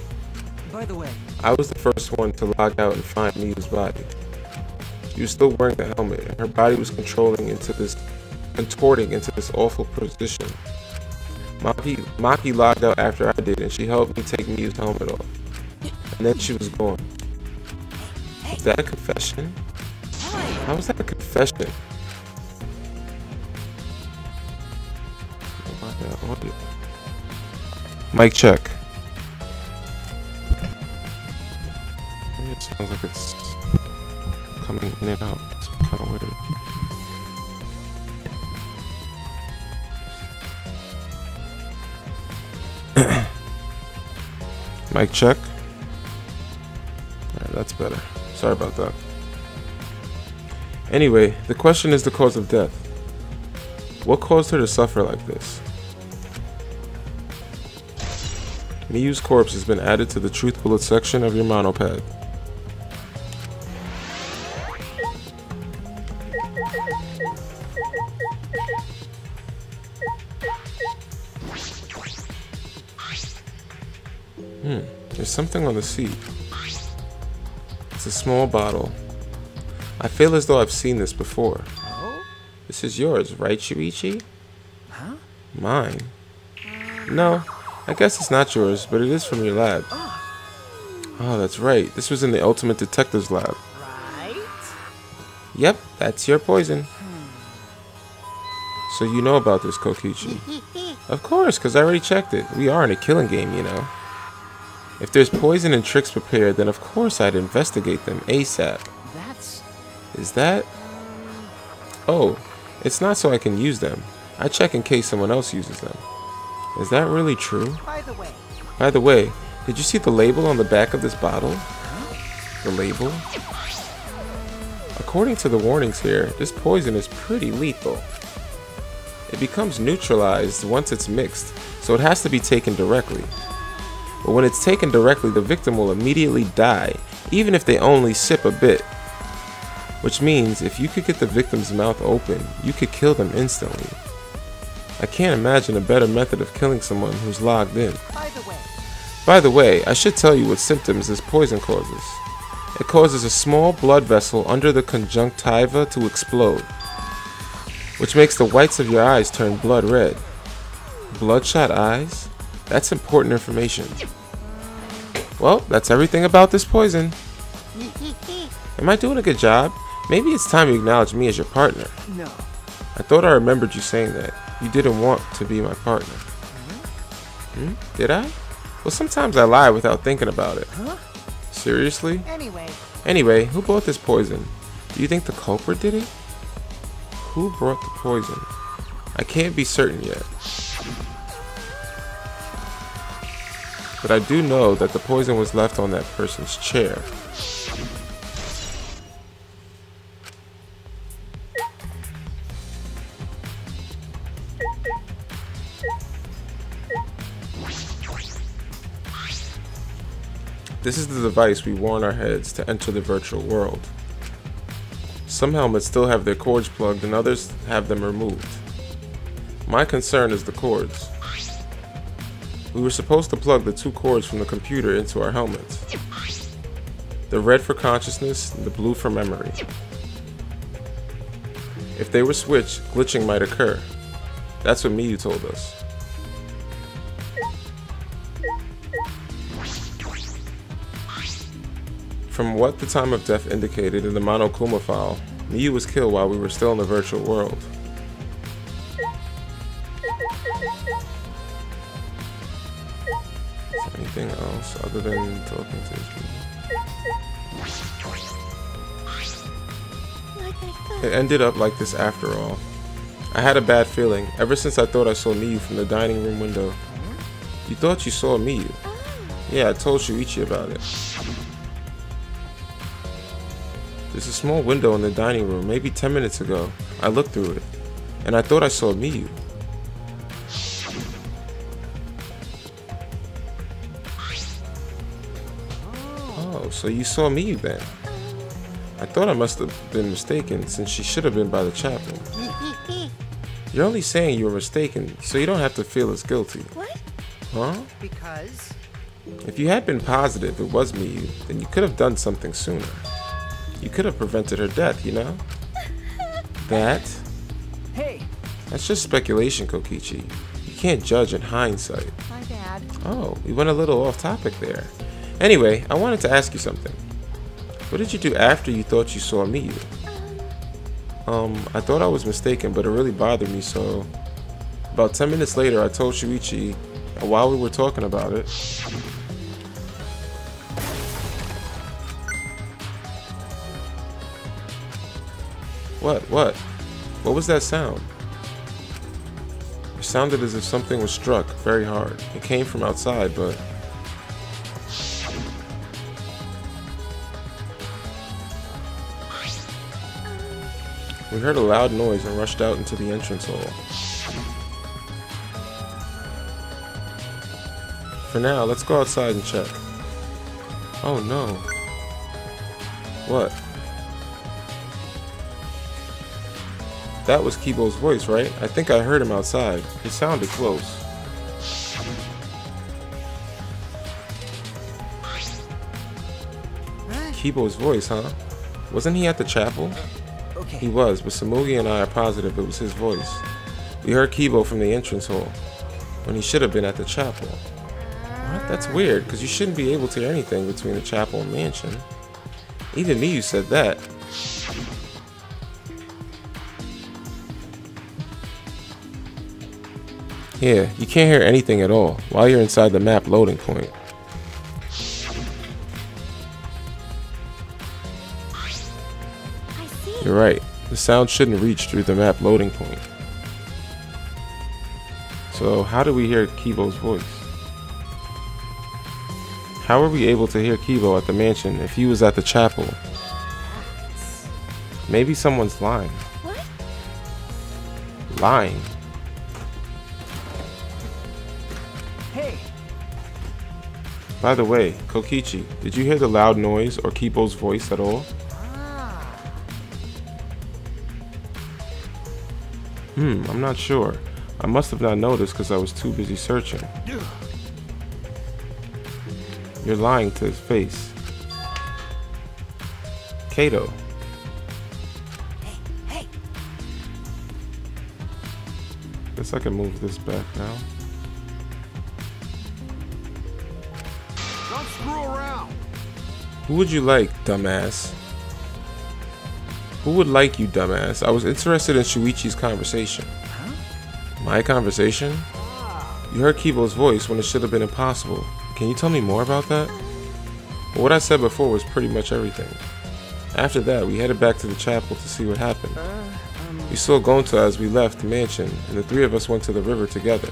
By the way, I was the first one to log out and find Miu's body. She was still wearing the helmet, and her body was contorting into this awful position. Maki logged out after I did, and she helped me take Miu's helmet off. And then she was gone. Is that a confession? How is that a confession? Mic check. It sounds like it's coming in and out. It's kind of weird. Mic check. Alright, that's better. Sorry about that. Anyway, the question is the cause of death. What caused her to suffer like this? Miu's corpse has been added to the truth bullet section of your monopad. There's something on the seat. It's a small bottle. I feel as though I've seen this before. oh, This is yours, right, Shuichi? huh? Mine? No, I guess it's not yours, but it is from your lab. Oh, that's right. This was in the Ultimate Detective's lab. Right? Yep, that's your poison. So you know about this, Kokichi. Of course, because I already checked it. We are in a killing game, you know. If there's poison and tricks prepared, then of course I'd investigate them ASAP. That's. Is that? Oh, it's not so I can use them. I check in case someone else uses them. Is that really true? By the way, did you see the label on the back of this bottle? The label? According to the warnings here, this poison is pretty lethal. It becomes neutralized once it's mixed, so it has to be taken directly. But when it's taken directly, the victim will immediately die, even if they only sip a bit. Which means, if you could get the victim's mouth open, you could kill them instantly. I can't imagine a better method of killing someone who's logged in. By the way, I should tell you what symptoms this poison causes. It causes a small blood vessel under the conjunctiva to explode, which makes the whites of your eyes turn blood red. Bloodshot eyes? That's important information. Well, that's everything about this poison. Am I doing a good job? Maybe it's time you acknowledge me as your partner. No. I thought I remembered you saying that. You didn't want to be my partner. Did I? Well, sometimes I lie without thinking about it. Huh? Seriously? Anyway, Who brought this poison? Do you think the culprit did it? Who brought the poison? I can't be certain yet. But I do know that the poison was left on that person's chair. This is the device we wore on our heads to enter the virtual world. Some helmets still have their cords plugged and others have them removed. My concern is the cords. We were supposed to plug the two cords from the computer into our helmets. The red for consciousness and the blue for memory. If they were switched, glitching might occur. That's what Miyu told us. From what the time of death indicated in the Monokuma file, Miyu was killed while we were still in the virtual world. Is there anything else other than talking to his people? It ended up like this after all. I had a bad feeling ever since I thought I saw Miyu from the dining room window. You thought you saw Miyu? Yeah, I told Shuichi about it. There's a small window in the dining room, maybe 10 minutes ago. I looked through it, and I thought I saw Miyu. Oh, so you saw Miyu then? I thought I must have been mistaken, since she should have been by the chapel. You're only saying you were mistaken, so you don't have to feel as guilty. what? Huh? Because If you had been positive it was Miyu, then you could have done something sooner. You could have prevented her death, you know? That? hey, That's just speculation, Kokichi. You can't judge in hindsight. my bad. Oh, we went a little off topic there. Anyway, I wanted to ask you something. What did you do after you thought you saw Miyu? I thought I was mistaken, but it really bothered me, so... About 10 minutes later, I told Shuichi, and while we were talking about it... What? What was that sound? It sounded as if something was struck very hard. It came from outside, but... We heard a loud noise and rushed out into the entrance hall. For now, let's go outside and check. Oh no. What? That was Kibo's voice, right? I think I heard him outside. He sounded close. Kibo's voice, huh? Wasn't he at the chapel? Okay. He was, but Samugi and I are positive it was his voice. We heard Kibo from the entrance hall, when he should have been at the chapel. What? That's weird, because you shouldn't be able to hear anything between the chapel and mansion. Even Miyu said that. Yeah, you can't hear anything at all while you're inside the map loading point. I see. You're right. The sound shouldn't reach through the map loading point. So how do we hear Kibo's voice? How are we able to hear Kibo at the mansion if he was at the chapel? Maybe someone's lying. What? Lying? Hey, By the way, Kokichi, did you hear the loud noise or Kibo's voice at all? I'm not sure. I must have not noticed because I was too busy searching. You're lying to his face. Kato. Hey. Guess I can move this back now. Don't screw around. Who would you like, dumbass? Who would like you, dumbass? I was interested in Shuichi's conversation. My conversation? You heard Kibo's voice when it should have been impossible. Can you tell me more about that? Well, what I said before was pretty much everything. After that, we headed back to the chapel to see what happened. We saw Gonta as we left the mansion, and the three of us went to the river together.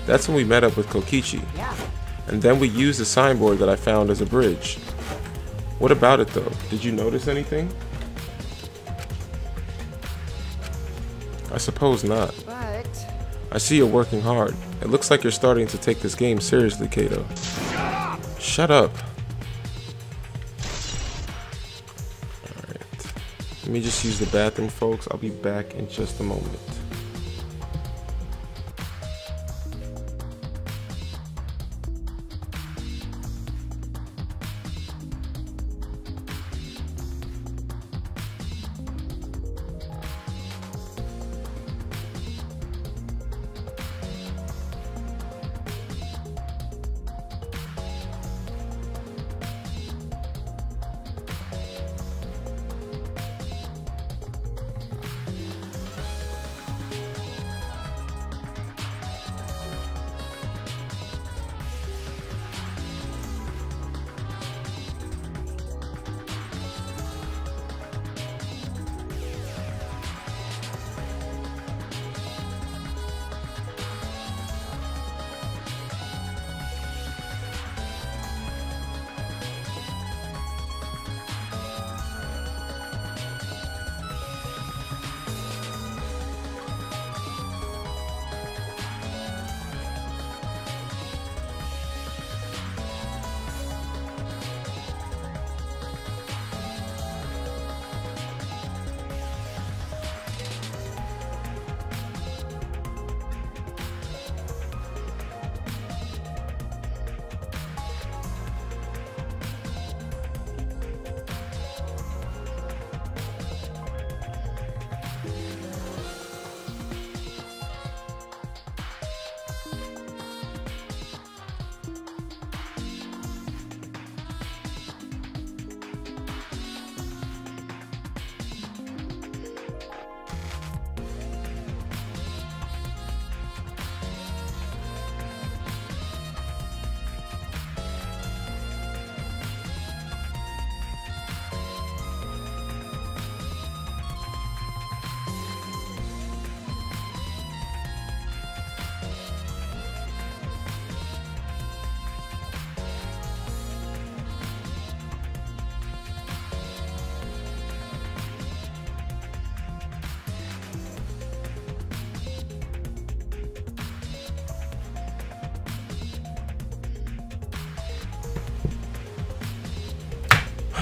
That's when we met up with Kokichi. Yeah. And then we used the signboard that I found as a bridge. What about it though? Did you notice anything? I suppose not. But I see you're working hard. It looks like you're starting to take this game seriously, Kato. Shut up! Alright. Let me just use the bathroom, folks. I'll be back in just a moment.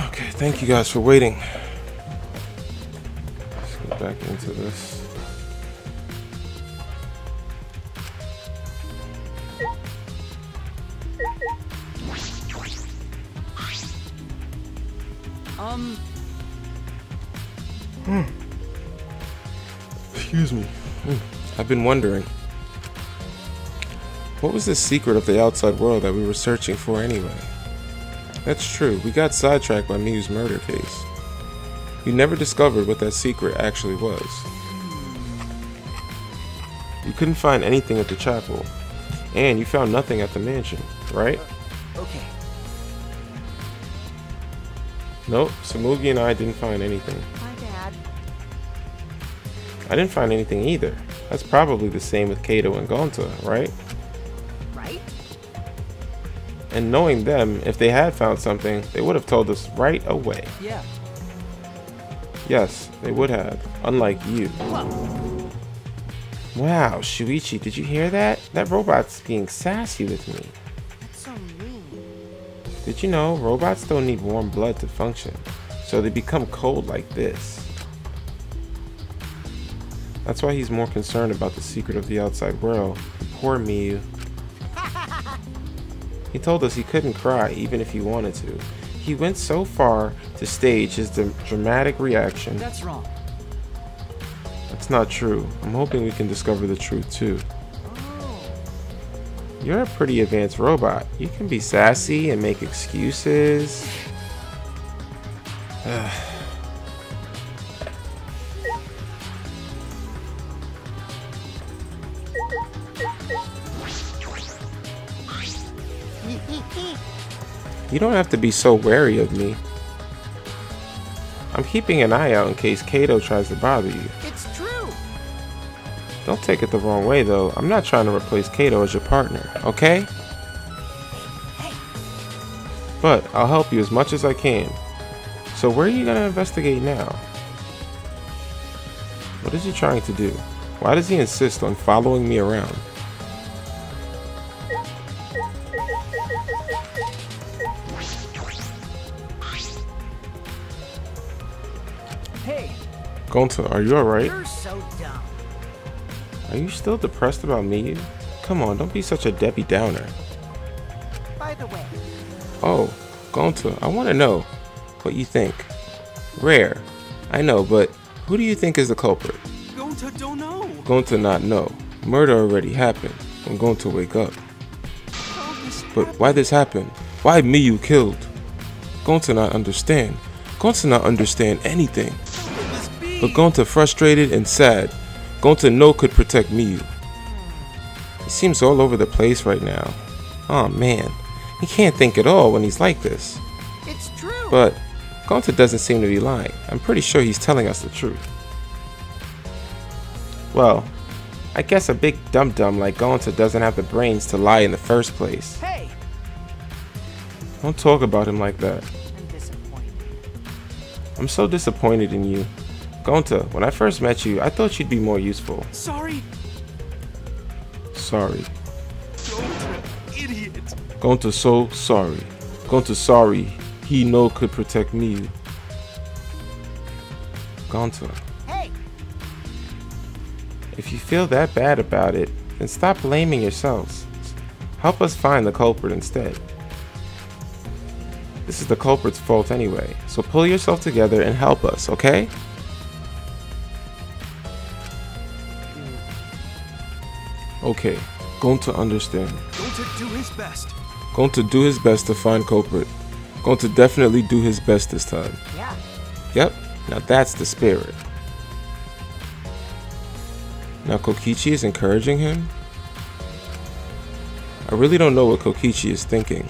Okay, thank you guys for waiting. Let's get back into this. Excuse me. I've been wondering, what was the secret of the outside world that we were searching for anyway? That's true, we got sidetracked by Miyu's murder case. We never discovered what that secret actually was. You couldn't find anything at the chapel, and you found nothing at the mansion, right? okay. Nope, Samugi and I didn't find anything. My bad. I didn't find anything either. That's probably the same with Kato and Gonta, right? Right? And knowing them, if they had found something, they would have told us right away. Yeah. Yes, they would have, unlike you. Whoa. Wow, Shuichi, did you hear that? That robot's being sassy with me. That's so mean. Did you know robots don't need warm blood to function, so they become cold like this? That's why he's more concerned about the secret of the outside world. Poor Miyu. He told us he couldn't cry even if he wanted to, He went so far to stage his dramatic reaction. That's wrong. That's not true. I'm hoping we can discover the truth too. You're a pretty advanced robot. You can be sassy and make excuses. You don't have to be so wary of me. I'm keeping an eye out in case Kato tries to bother you. It's true. Don't take it the wrong way though. I'm not trying to replace Kato as your partner, okay? But I'll help you as much as I can. So where are you gonna investigate now? What is he trying to do? Why does he insist on following me around? Hey, Gonta, are you alright? you're so dumb. Are you still depressed about me? Come on, don't be such a Debbie Downer. By the way, Oh, Gonta, I want to know what you think. Rare, I know, but who do you think is the culprit? Gonta don't know. Gonta not know. Murder already happened. I'm going to wake up. But why this happened? Why Miyu killed? Gonta not understand. Gonta not understand anything. But Gonta frustrated and sad. Gonta no could protect Miyu. He seems all over the place right now. Oh man, he can't think at all when he's like this. it's true. But Gonta doesn't seem to be lying. I'm pretty sure he's telling us the truth. Well, I guess a big dum-dum like Gonta doesn't have the brains to lie in the first place. Hey, Don't talk about him like that. I'm disappointed. I'm so disappointed in you. Gonta, when I first met you, I thought you'd be more useful. Sorry, Sorry. Gonta, idiot. Gonta so sorry. Gonta sorry. He no could protect me. Gonta, Hey, if you feel that bad about it, then stop blaming yourselves. Help us find the culprit instead. This is the culprit's fault anyway, so pull yourself together and help us, okay? Okay, Gonta understand. Gonta do his best. Gonta do his best to find culprit. Gonta definitely do his best this time. yeah. Yep, now that's the spirit. Now Kokichi is encouraging him? I really don't know what Kokichi is thinking.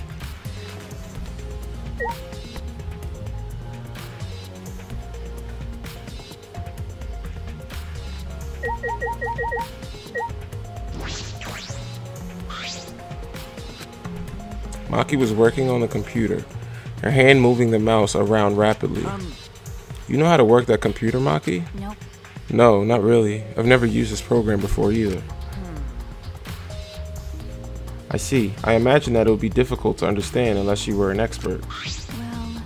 Maki was working on the computer, her hand moving the mouse around rapidly. You know how to work that computer, Maki? Nope. No, not really. I've never used this program before either. I see. I imagine that it would be difficult to understand unless you were an expert. Well,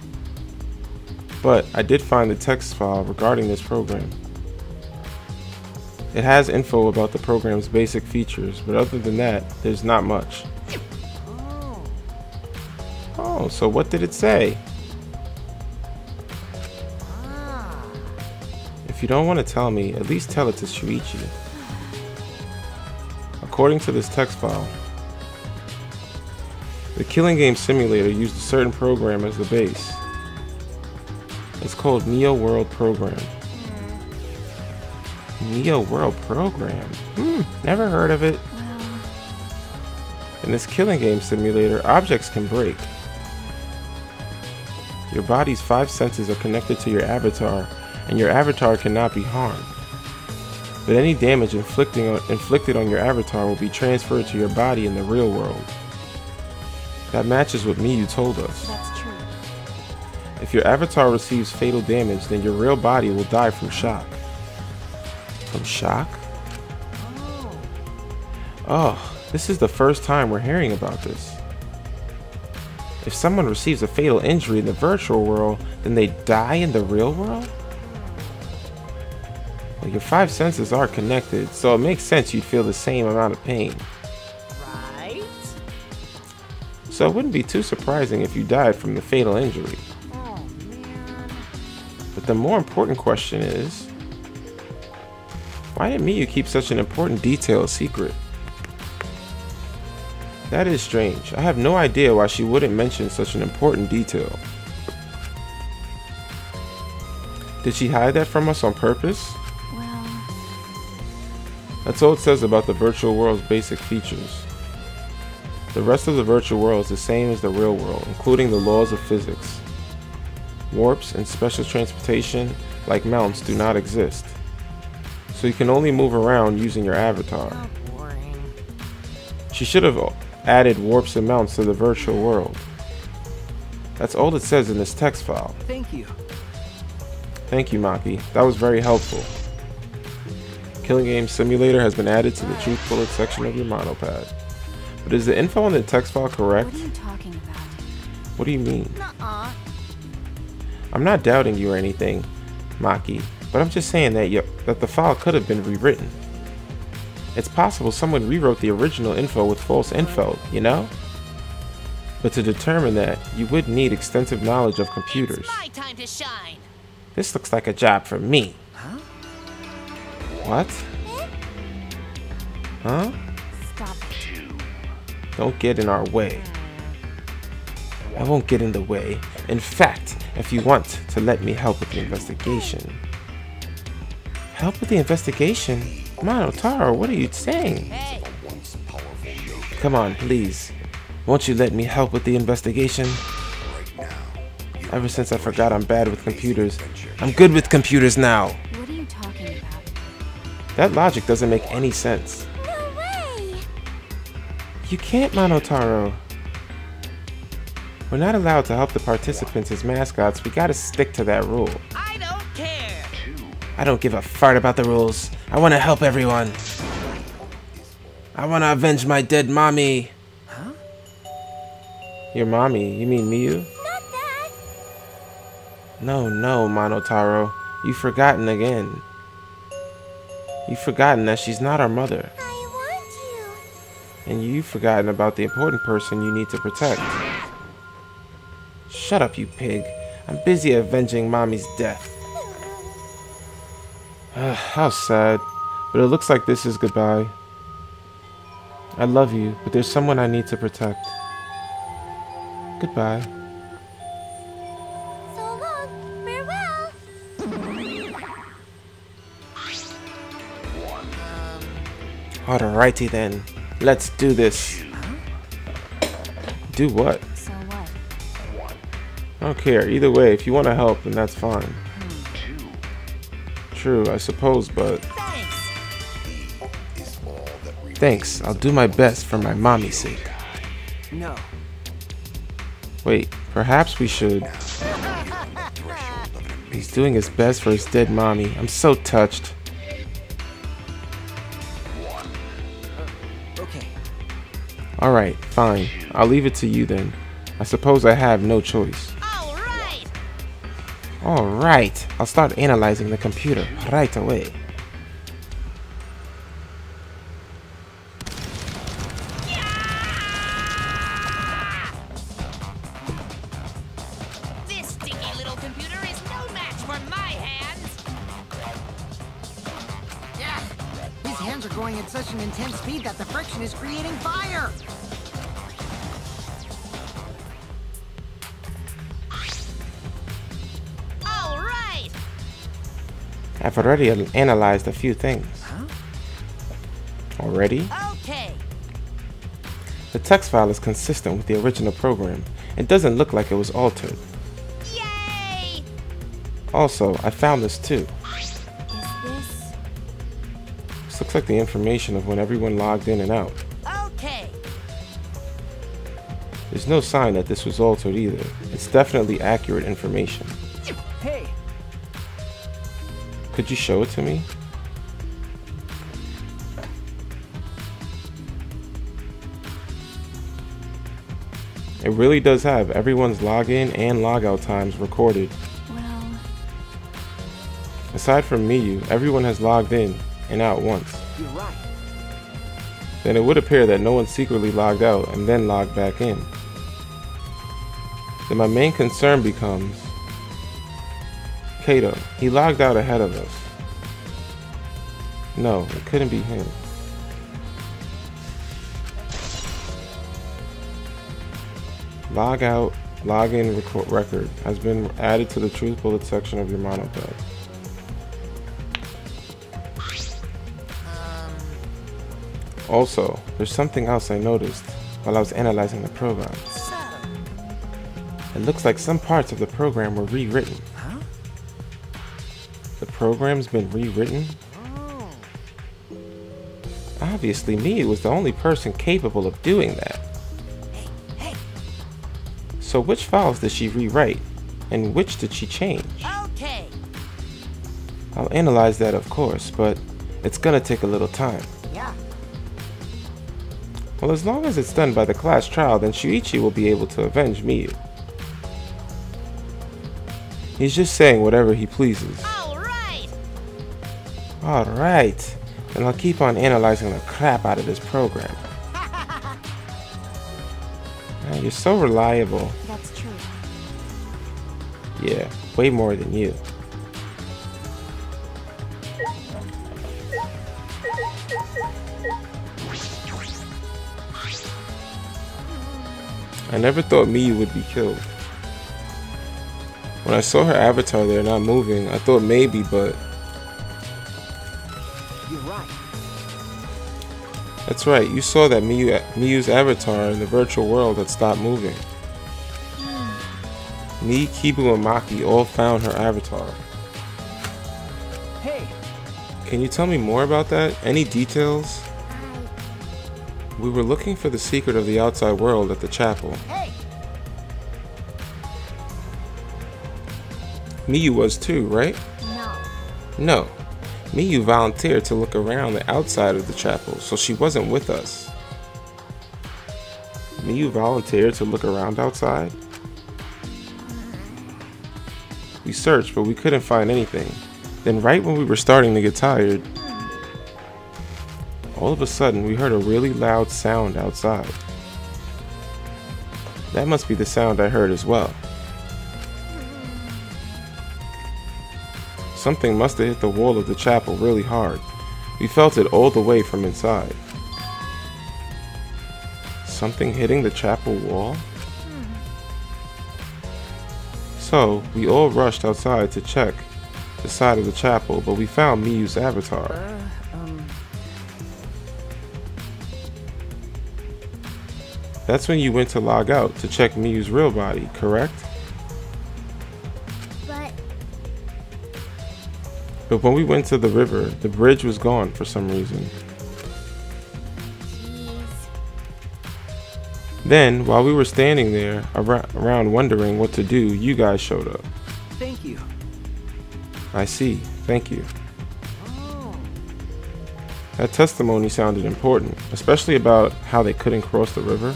But I did find the text file regarding this program. It has info about the program's basic features, but other than that, there's not much. Oh, so what did it say? If you don't want to tell me, at least tell it to Shuichi. According to this text file, the killing game simulator used a certain program as the base. It's called Neo World Program. Neo World Program? Never heard of it. In this killing game simulator, objects can break. Your body's 5 senses are connected to your avatar, and your avatar cannot be harmed. But any damage inflicted on your avatar will be transferred to your body in the real world. That matches what Miyu told us. that's true. If your avatar receives fatal damage, then your real body will die from shock. From shock? Oh, this is the first time we're hearing about this. If someone receives a fatal injury in the virtual world, then they die in the real world? Well, your 5 senses are connected, so it makes sense you'd feel the same amount of pain. Right? so it wouldn't be too surprising if you died from the fatal injury. Oh, man. But the more important question is, why did Miyu keep such an important detail a secret? That is strange. I have no idea why she wouldn't mention such an important detail. Did she hide that from us on purpose? Well, That's all it says about the virtual world's basic features. The rest of the virtual world is the same as the real world, including the laws of physics. Warps and special transportation, like mounts, do not exist. So you can only move around using your avatar. how boring. She should have added warps and mounts to the virtual world. That's all it says in this text file. Thank you. Thank you, Maki. That was very helpful. Killing Game Simulator has been added to the Truth Bullet section of your monopad. But is the info on the text file correct? What are you talking about? What do you mean? Nuh-uh. I'm not doubting you or anything, Maki, but I'm just saying that that the file could have been rewritten. It's possible someone rewrote the original info with false info, you know? But to determine that, you would need extensive knowledge of computers. It's my time to shine. This looks like a job for me. Huh? What? Huh? Stop. Don't get in our way. I won't get in the way. In fact, if you want to let me help with the investigation. Help with the investigation? Taro, what are you saying? Hey, Come on, please. Won't you let me help with the investigation? Ever since I forgot I'm bad with computers, I'm good with computers now. What are you talking about? That logic doesn't make any sense. No way! You can't, Taro. We're not allowed to help the participants as mascots. We gotta stick to that rule. I don't care. I don't give a fart about the rules. I want to help everyone. I want to avenge my dead mommy. Huh? Your mommy? You mean Miyu? Not that! No, Monotaro. You've forgotten again. You've forgotten that she's not our mother. I want you. And you've forgotten about the important person you need to protect. Shut up, you pig. I'm busy avenging mommy's death. How sad. But it looks like this is goodbye. I love you, but there's someone I need to protect. Goodbye. So long. Farewell. Alrighty then. Let's do this. Do what? So what? I don't care. Either way, if you want to help, then that's fine. True, I suppose, but... Thanks. Thanks. I'll do my best for my mommy's sake. No. Wait, perhaps we should... He's doing his best for his dead mommy. I'm so touched. Okay. Alright, fine. I'll leave it to you then. I suppose I have no choice. All right. Alright, I'll start analyzing the computer right away. This stinky little computer is no match for my hands. His hands are going at such an intense speed that the friction is creating fire. All right. I've already analyzed a few things. Huh? Already? Okay. The text file is consistent with the original program. It doesn't look like it was altered. Yay! Also, I found this too. Is this... This looks like the information of when everyone logged in and out. Okay. There's no sign that this was altered either. It's definitely accurate information. Hey. Could you show it to me? It really does have everyone's login and logout times recorded. Well... Aside from Miyu, everyone has logged in and out once. You're right. Then it would appear that no one secretly logged out and then logged back in. then my main concern becomes Kato. He logged out ahead of us. No, it couldn't be him. Log out, log in record has been added to the truth bullet section of your monopad. Also, there's something else I noticed while I was analyzing the program. It looks like some parts of the program were rewritten. Huh? The program's been rewritten? Obviously, Miyu was the only person capable of doing that. So which files did she rewrite, and which did she change? Okay. I'll analyze that, of course, but it's gonna take a little time. Yeah. Well, as long as it's done by the class trial, then Shuichi will be able to avenge Miyu. He's just saying whatever he pleases. All right. Alright, then I'll keep on analyzing the crap out of this program. Man, you're so reliable. That's true. Yeah, way more than you. I never thought Miyu would be killed. When I saw her avatar there not moving, I thought maybe, but... You're right. That's right, you saw that Miyu's avatar in the virtual world had stopped moving. Me, Kibu, and Maki all found her avatar. Hey, Can you tell me more about that? Any details? We were looking for the secret of the outside world at the chapel. Hey, Miyu was too, right? no. No. Miyu volunteered to look around the outside of the chapel, so she wasn't with us. Miyu volunteered to look around outside? We searched, but we couldn't find anything. Then right when we were starting to get tired, all of a sudden we heard a really loud sound outside. That must be the sound I heard as well. Something must have hit the wall of the chapel really hard. We felt it all the way from inside. Something hitting the chapel wall? So, we all rushed outside to check the side of the chapel, but we found Miyu's avatar. That's when you went to log out to check Miyu's real body, correct? But when we went to the river, the bridge was gone for some reason. Then, while we were standing there around wondering what to do, you guys showed up. thank you. I see. Thank you. That testimony sounded important, especially about how they couldn't cross the river.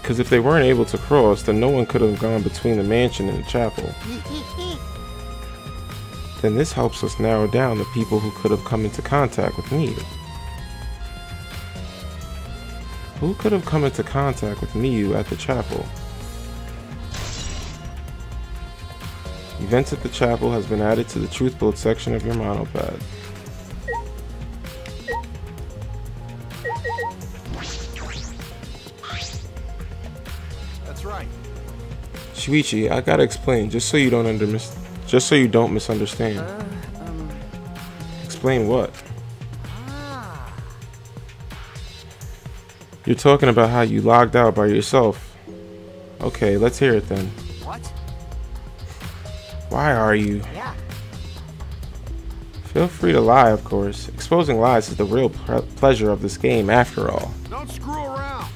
Because if they weren't able to cross, then no one could have gone between the mansion and the chapel. Then this helps us narrow down the people who could have come into contact with Miyu. Who could have come into contact with Miyu at the chapel? Events at the chapel has been added to the truth bullet section of your monopad. That's right. Shuichi, I gotta explain, just so you don't misunderstand. Explain what? You're talking about how you logged out by yourself. Okay, let's hear it then. What? Why are you? Yeah. Feel free to lie, of course. Exposing lies is the real pleasure of this game, after all. Don't screw around.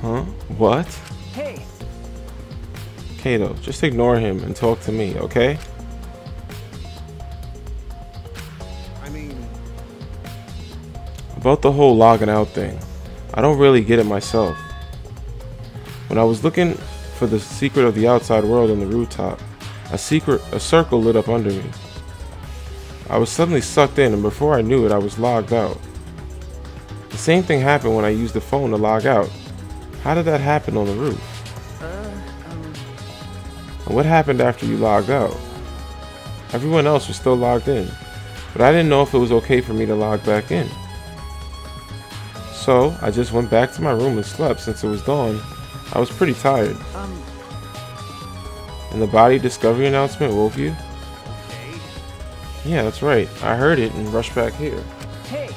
Huh? What? Hey, Kato, just ignore him and talk to me, okay? I mean, About the whole logging out thing, I don't really get it myself. When I was looking for the secret of the outside world on the rooftop, a circle lit up under me. I was suddenly sucked in, and before I knew it, I was logged out. The same thing happened when I used the phone to log out. How did that happen on the roof? And what happened after you logged out? Everyone else was still logged in, but I didn't know if it was okay for me to log back in. So I just went back to my room and slept since it was dawn. I was pretty tired. And the body discovery announcement woke you? Okay. Yeah, that's right. I heard it and rushed back here. Hey.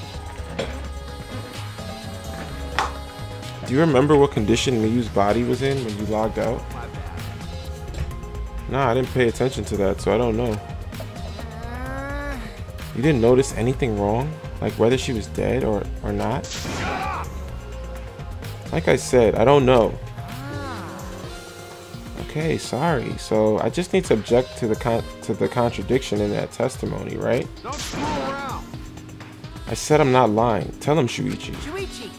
Do you remember what condition Miyu's body was in when you logged out? My bad. Nah, I didn't pay attention to that, so I don't know. You didn't notice anything wrong? Like whether she was dead or not? Like I said, I don't know. Okay, sorry. So I just need to object to the contradiction in that testimony, right? Don't screw around. I said I'm not lying. Tell him, Shuichi. Shuichi.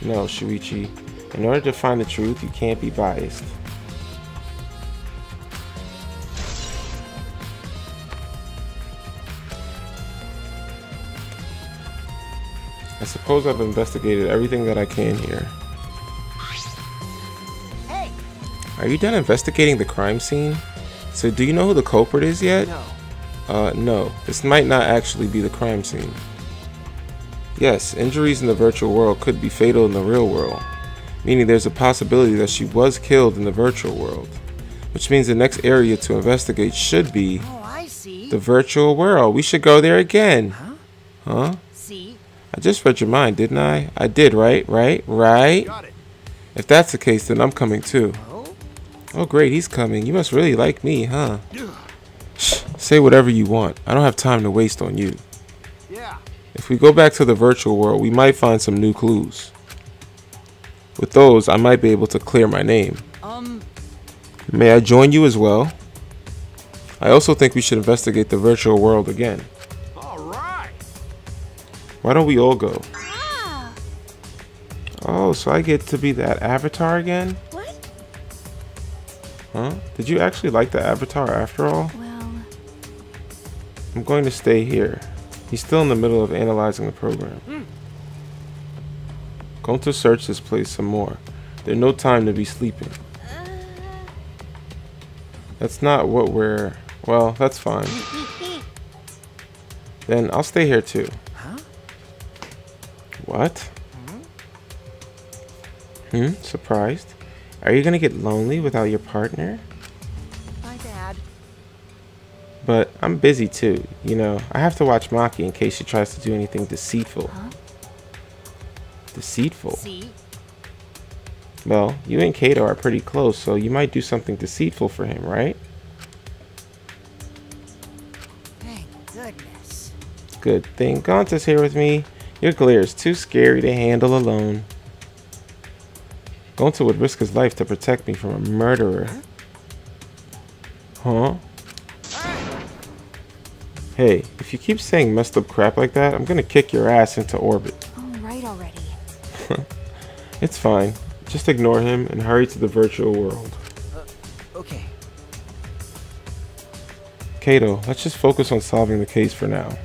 No, Shuichi. In order to find the truth, you can't be biased. I suppose I've investigated everything that I can here. Hey. Are you done investigating the crime scene? So do you know who the culprit is yet? No. No. This might not actually be the crime scene. Yes, injuries in the virtual world could be fatal in the real world, meaning there's a possibility that she was killed in the virtual world, which means the next area to investigate should be Oh, I see. the virtual world. We should go there again. Huh? See? I just read your mind, didn't I? I did, right? Right? Got it. If that's the case, then I'm coming too. Oh? Oh great, he's coming. You must really like me, huh? Shh, say whatever you want. I don't have time to waste on you. Yeah. If we go back to the virtual world, we might find some new clues. With those, I might be able to clear my name. May I join you as well? I also think we should investigate the virtual world again. All right. Why don't we all go? Ah, Oh, so I get to be that avatar again? what? Huh? Did you actually like the avatar after all? Well, I'm going to stay here. He's still in the middle of analyzing the program. Going to search this place some more. There's no time to be sleeping. That's not what we're... Well, that's fine. Then I'll stay here too. Huh? What? Surprised? Are you gonna get lonely without your partner? My bad. But I'm busy too, you know. I have to watch Maki in case she tries to do anything deceitful. Huh? Deceitful? See? Well, you and Kato are pretty close, so you might do something deceitful for him, right? Thank goodness. Good thing Gonta's here with me. Your glare is too scary to handle alone. Gonta would risk his life to protect me from a murderer. Huh? Hey, if you keep saying messed up crap like that, I'm gonna kick your ass into orbit. oh, right already. It's fine. Just ignore him and hurry to the virtual world. Okay. Kato, let's just focus on solving the case for now.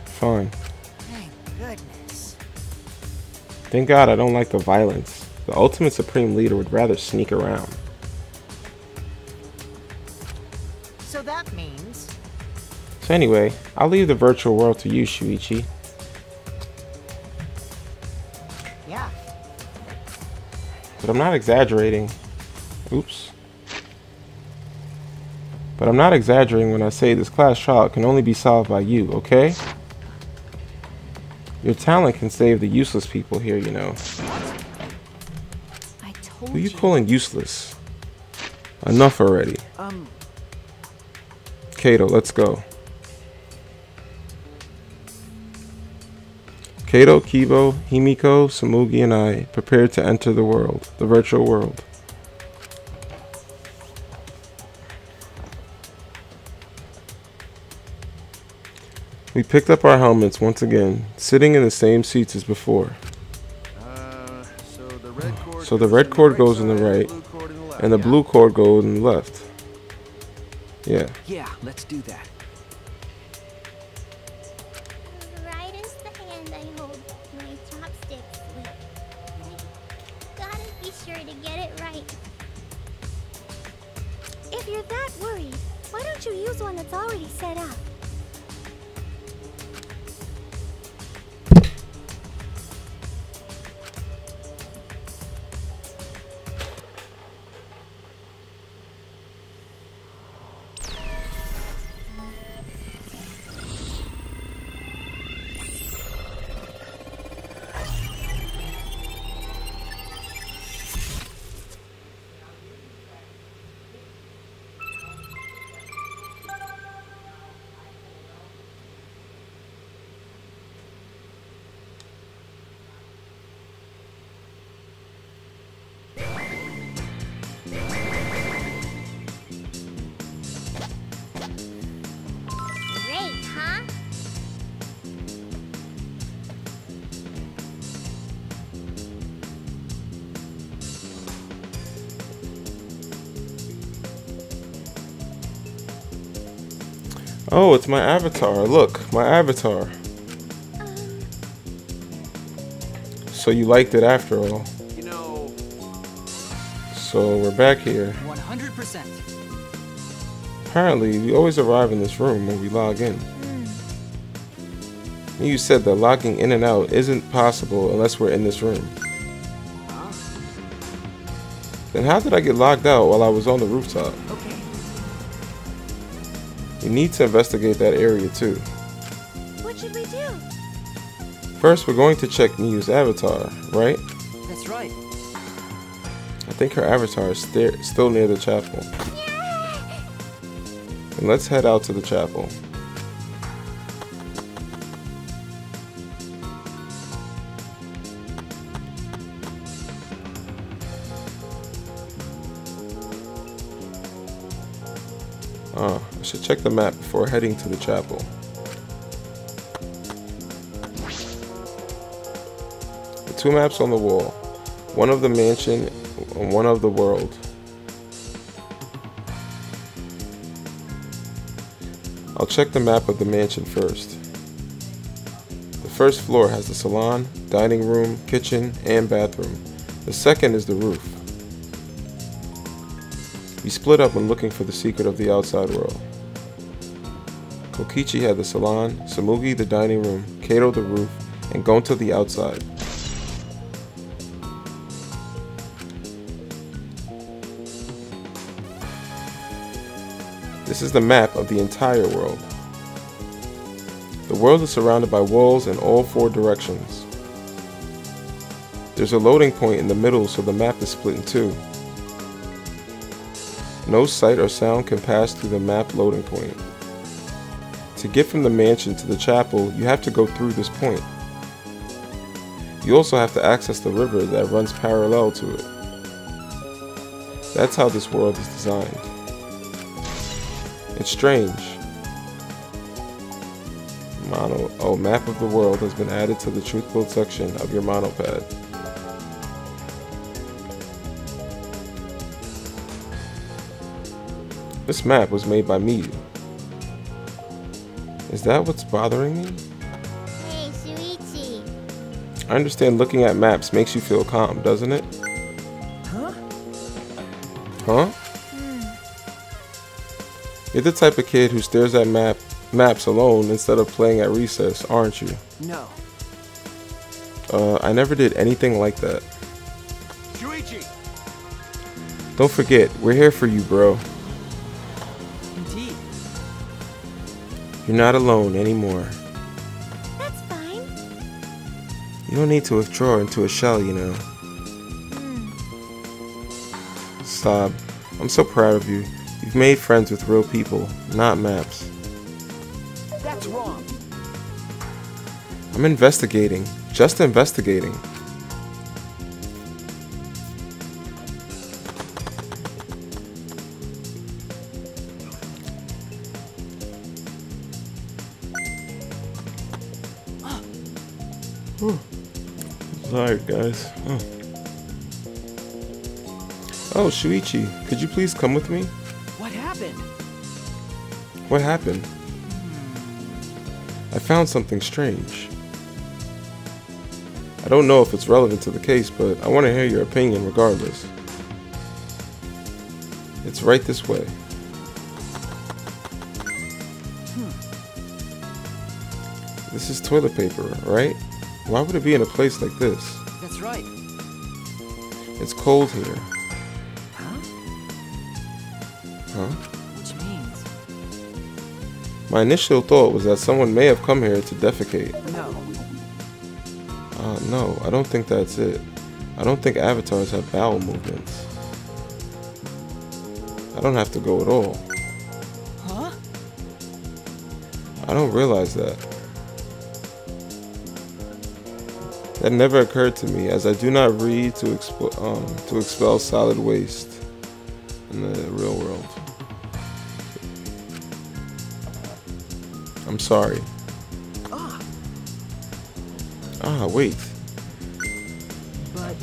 Fine. Thank goodness. Thank God I don't like the violence. The ultimate supreme leader would rather sneak around. So that means... So anyway, I'll leave the virtual world to you, Shuichi. Yeah. But I'm not exaggerating. Oops. But I'm not exaggerating when I say this class trial can only be solved by you, okay? Your talent can save the useless people here, you know. I told Who are you calling useless? Enough already. Kato, let's go. Kato, Kibo, Himiko, Samugi, and I prepared to enter the world, the virtual world. We picked up our helmets once again, sitting in the same seats as before. So the red cord goes on the right, blue cord in the left. and the blue cord goes on the left. Yeah. Yeah, let's do that. the right is the hand I hold, my you're that worried, why don't you use one that's already set up? Great, huh? Oh, it's my avatar. Look, my avatar. So you liked it after all. You know, So we're back here. 100%. Apparently, we always arrive in this room when we log in. You said that logging in and out isn't possible unless we're in this room. Then how did I get logged out while I was on the rooftop? Okay. We need to investigate that area too. What should we do? First, we're going to check Miyu's avatar, right? That's right. I think her avatar is still near the chapel. And let's head out to the chapel. I should check the map before heading to the chapel. The two maps on the wall, one of the mansion and one of the world. I'll check the map of the mansion first. The first floor has the salon, dining room, kitchen, and bathroom. The second is the roof. We split up when looking for the secret of the outside world. Kokichi had the salon, Samugi the dining room, Kato the roof, and Gonta the outside. This is the map of the entire world. The world is surrounded by walls in all four directions. There's a loading point in the middle, so the map is split in two. No sight or sound can pass through the map loading point. To get from the mansion to the chapel, you have to go through this point. You also have to access the river that runs parallel to it. That's how this world is designed. It's strange. Map of the world has been added to the truth build section of your monopad. This map was made by Miyu. Is that what's bothering me? Hey, Shuichi. I understand looking at maps makes you feel calm, doesn't it? Huh? Huh? You're the type of kid who stares at maps alone instead of playing at recess, aren't you? No. I never did anything like that. Shuichi! Don't forget, we're here for you, bro. Indeed. You're not alone anymore. That's fine. You don't need to withdraw into a shell, you know. Sob, I'm so proud of you. You've made friends with real people, not maps. That's wrong. I'm investigating. Just investigating. Sorry, guys. Oh, Shuichi, could you please come with me? What happened? What happened? I found something strange. I don't know if it's relevant to the case, but I want to hear your opinion regardless. It's right this way. This is toilet paper, right? Why would it be in a place like this? That's right. It's cold here. Huh? Huh? Which means... My initial thought was that someone may have come here to defecate. No. No, I don't think that's it. I don't think avatars have bowel movements. I don't have to go at all. Huh? I don't realize that. That never occurred to me, as I do not read to expel solid waste in the real world. I'm sorry. Ah, wait. But...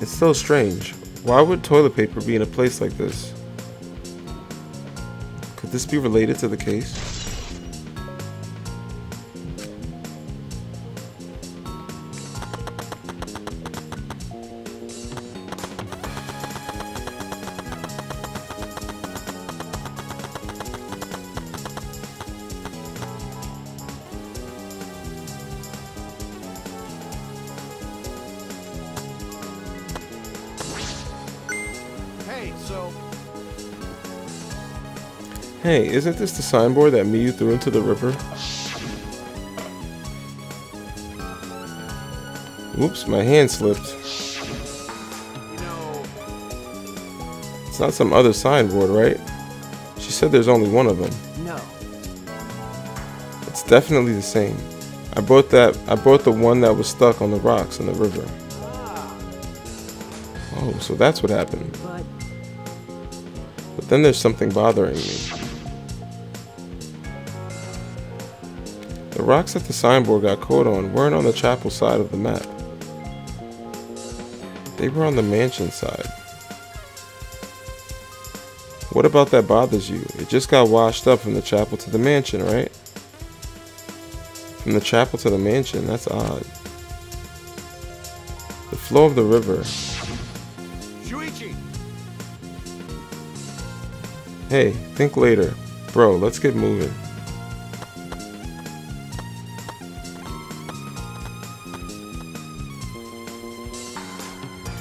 It's so strange. Why would toilet paper be in a place like this? Could this be related to the case? Hey, so Hey, isn't this the signboard that Miyu threw into the river? Oops, my hand slipped. you know, It's not some other signboard, right? She said there's only one of them. No. It's definitely the same. I brought the one that was stuck on the rocks in the river. Oh, so that's what happened. But then there's something bothering me. The rocks that the signboard got caught on weren't on the chapel side of the map. They were on the mansion side. What about that bothers you? It just got washed up from the chapel to the mansion, right? From the chapel to the mansion, that's odd. The flow of the river. Shuichi, Hey, think later. Bro, let's get moving.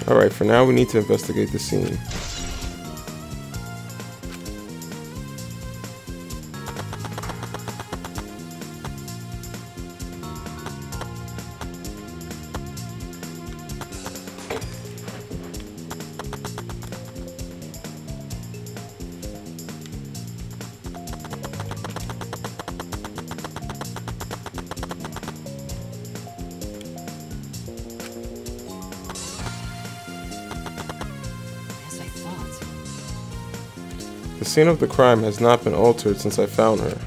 Alright, for now we need to investigate the scene. The scene of the crime has not been altered since I found her.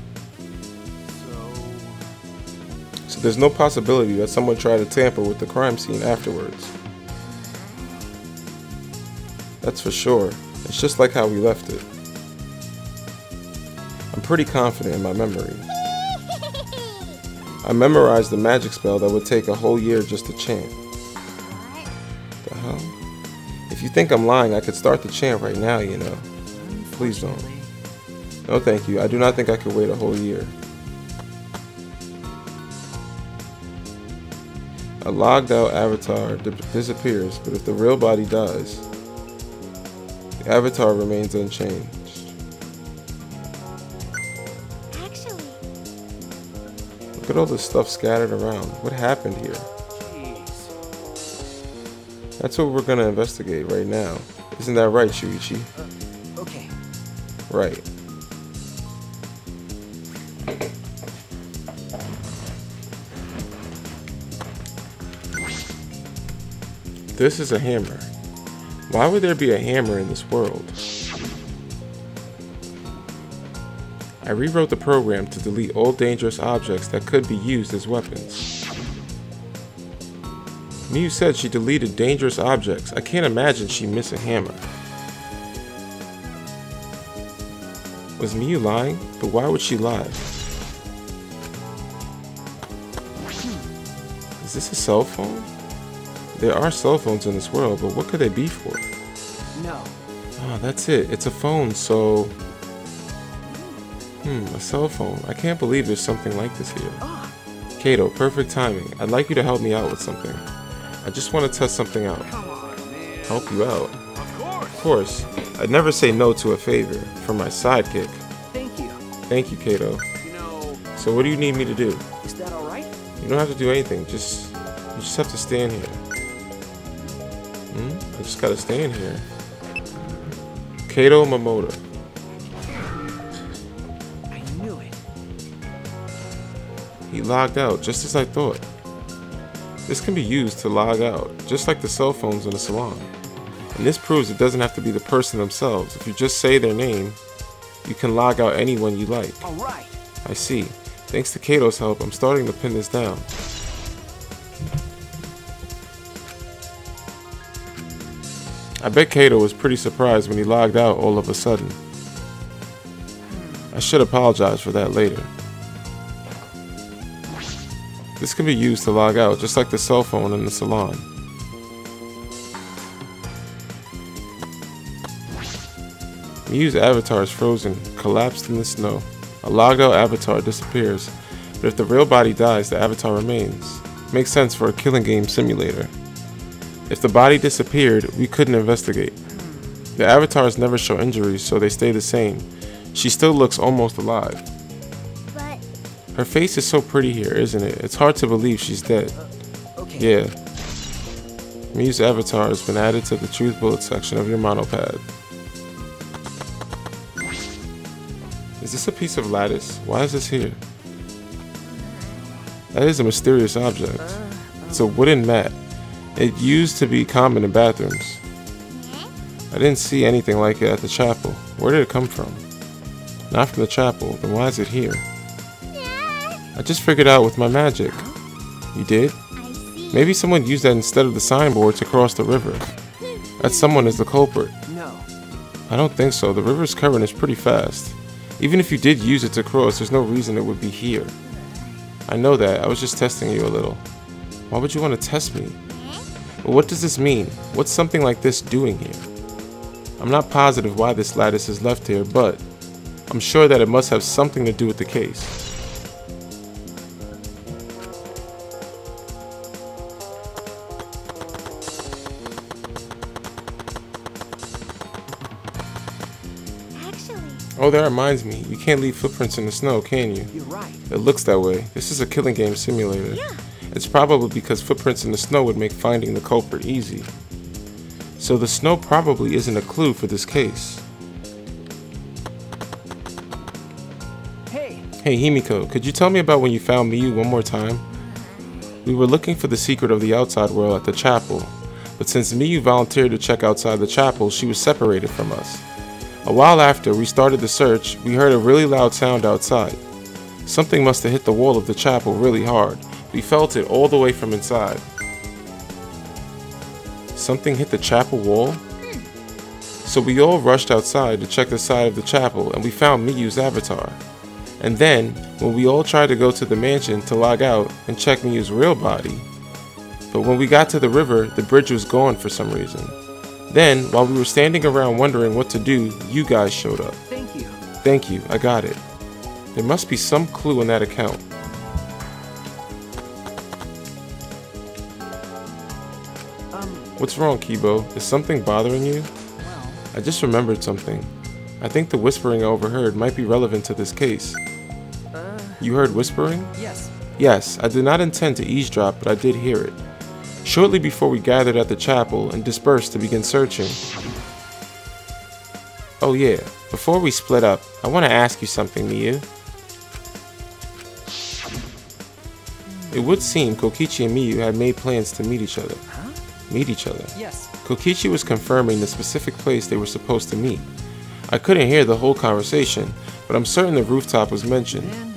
So there's no possibility that someone tried to tamper with the crime scene afterwards. That's for sure. It's just like how we left it. I'm pretty confident in my memory. I memorized the magic spell that would take a whole year just to chant. The hell? If you think I'm lying, I could start the chant right now, you know. Please don't. No thank you. I do not think I could wait a whole year. A logged out avatar disappears, but if the real body dies, the avatar remains unchanged. Actually, Look at all this stuff scattered around. What happened here? jeez. That's what we're gonna investigate right now. Isn't that right, Shuichi? Okay. Right. This is a hammer. Why would there be a hammer in this world? I rewrote the program to delete all dangerous objects that could be used as weapons. Miyu said she deleted dangerous objects. I can't imagine she'd miss a hammer. Was Miyu lying? But why would she lie? Is this a cell phone? There are cell phones in this world, but what could they be for? No. Oh, that's it. It's a phone, so... a cell phone. I can't believe there's something like this here. Kato, perfect timing. I'd like you to help me out with something. I just want to test something out. Come on, man. Help you out? Of Of course. I'd never say no to a favor. For my sidekick. Thank you. Thank you, Kato. You know, So what do you need me to do? Is that alright? You don't have to do anything. You just have to stand here. I just gotta stand here. Kato Momoda. I knew it. He logged out, just as I thought. This can be used to log out, just like the cell phones in the salon. And this proves it doesn't have to be the person themselves. If you just say their name, you can log out anyone you like. Alright. I see. Thanks to Kato's help, I'm starting to pin this down. I bet Kato was pretty surprised when he logged out all of a sudden. I should apologize for that later. This can be used to log out, just like the cell phone in the salon. Miyu's avatar is frozen, collapsed in the snow. A logged out avatar disappears, but if the real body dies, the avatar remains. Makes sense for a killing game simulator. If the body disappeared, we couldn't investigate. The avatars never show injuries, so they stay the same. She still looks almost alive. But Her face is so pretty here, isn't it? It's hard to believe she's dead. Okay. Yeah. Miyu's avatar has been added to the truth bullet section of your monopad. Is this a piece of lattice? Why is this here? That is a mysterious object. It's a wooden mat. It used to be common in bathrooms. I didn't see anything like it at the chapel. Where did it come from? Not from the chapel, then why is it here? I just figured out with my magic. You did? I see. Maybe someone used that instead of the signboard to cross the river. That someone is the culprit. No. I don't think so. The river's current is pretty fast. Even if you did use it to cross, there's no reason it would be here. I know that. I was just testing you a little. Why would you want to test me? But what does this mean? What's something like this doing here? I'm not positive why this lattice is left here, but I'm sure that it must have something to do with the case. Actually, Oh, that reminds me. You can't leave footprints in the snow, can you? You're right. It looks that way. This is a killing game simulator. yeah. It's probably because footprints in the snow would make finding the culprit easy. So the snow probably isn't a clue for this case. Hey. Hey Himiko, could you tell me about when you found Miyu one more time? We were looking for the secret of the outside world at the chapel, but since Miyu volunteered to check outside the chapel, she was separated from us. A while after we started the search, we heard a really loud sound outside. Something must have hit the wall of the chapel really hard. We felt it all the way from inside. Something hit the chapel wall? So we all rushed outside to check the side of the chapel and we found Miyu's avatar. And then, when we all tried to go to the mansion to log out and check Miyu's real body, but when we got to the river, the bridge was gone for some reason. Then, while we were standing around wondering what to do, you guys showed up. Thank you. Thank you, I got it. There must be some clue in that account. What's wrong, Kibo? Is something bothering you? Well, I just remembered something. I think the whispering I overheard might be relevant to this case. You heard whispering? yes. Yes, I did not intend to eavesdrop, but I did hear it. Shortly before we gathered at the chapel and dispersed to begin searching. Oh yeah, before we split up, I want to ask you something, Miyu. It would seem Kokichi and Miyu had made plans to meet each other. Huh? Meet each other. Yes. Kokichi was confirming the specific place they were supposed to meet. I couldn't hear the whole conversation, but I'm certain the rooftop was mentioned, Then,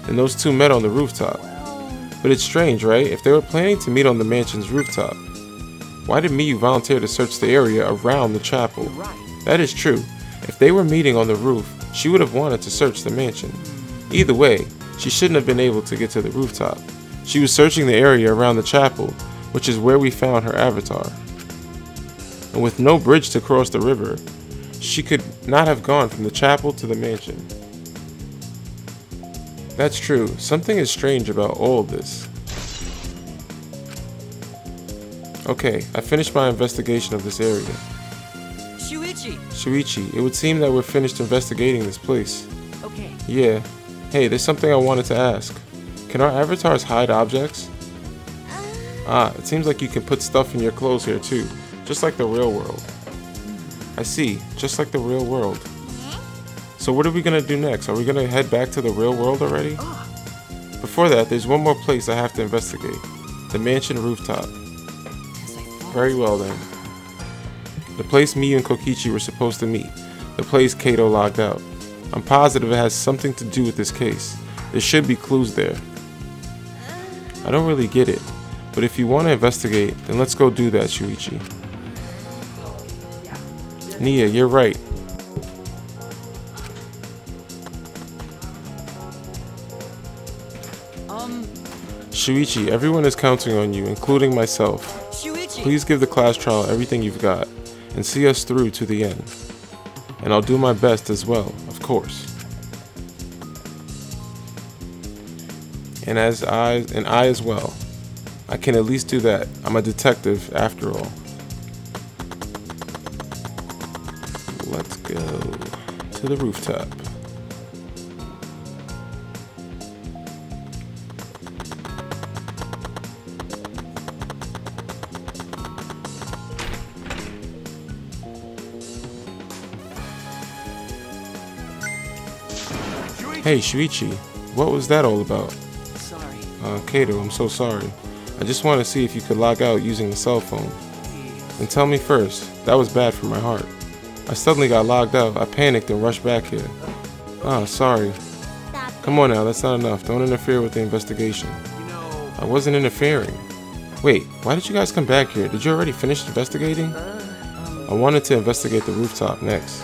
and those two met on the rooftop. well, But it's strange, right? If they were planning to meet on the mansion's rooftop, why did Miyu volunteer to search the area around the chapel? you're right. That is true. If they were meeting on the roof, she would have wanted to search the mansion. Either way, she shouldn't have been able to get to the rooftop. She was searching the area around the chapel, which is where we found her avatar. And with no bridge to cross the river, She could not have gone from the chapel to the mansion. That's true. Something is strange about all of this. Okay, I finished my investigation of this area. Shuichi, it would seem that we're finished investigating this place. Okay. Yeah. Hey, there's something I wanted to ask. Can our avatars hide objects? Ah, it seems like you can put stuff in your clothes here too, just like the real world. I see, just like the real world. So what are we gonna do next? Are we gonna head back to the real world already? Before that, there's one more place I have to investigate. The mansion rooftop. Very well then. The place Miyu and Kokichi were supposed to meet. The place Kato logged out. I'm positive it has something to do with this case. There should be clues there. I don't really get it, but if you want to investigate, then let's go do that, Shuichi. Nia, you're right. Shuichi, everyone is counting on you, including myself. Please give the class trial everything you've got, and see us through to the end. And I'll do my best as well, of course. And I as well. I can at least do that. I'm a detective after all. Let's go to the rooftop. Hey, Shuichi, what was that all about? Sorry. Kato, I'm so sorry. I just want to see if you could log out using the cell phone. And tell me first, that was bad for my heart. I suddenly got logged out, I panicked and rushed back here. Ah, sorry. Come on now, that's not enough. Don't interfere with the investigation. I wasn't interfering. Wait, why did you guys come back here? Did you already finish investigating? I wanted to investigate the rooftop next.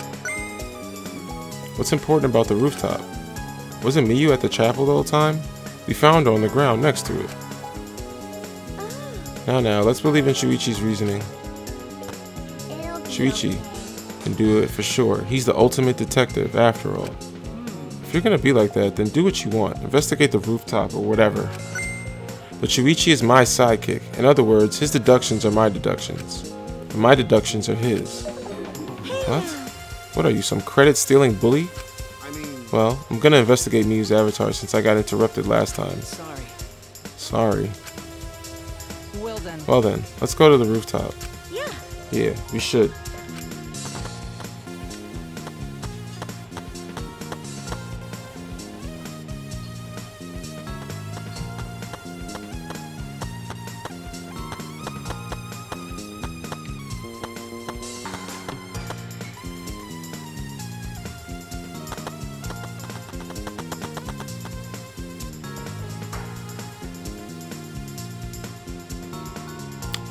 What's important about the rooftop? Wasn't Miyu at the chapel the whole time? We found her on the ground next to it. Now, let's believe in Shuichi's reasoning. Shuichi can do it for sure. He's the ultimate detective, after all. If you're gonna be like that, then do what you want. Investigate the rooftop or whatever. But Shuichi is my sidekick. In other words, his deductions are my deductions. And my deductions are his. What? What are you, some credit-stealing bully? Well, I'm gonna investigate Miyu's avatar since I got interrupted last time. Sorry. Well then, let's go to the rooftop. Yeah, we should.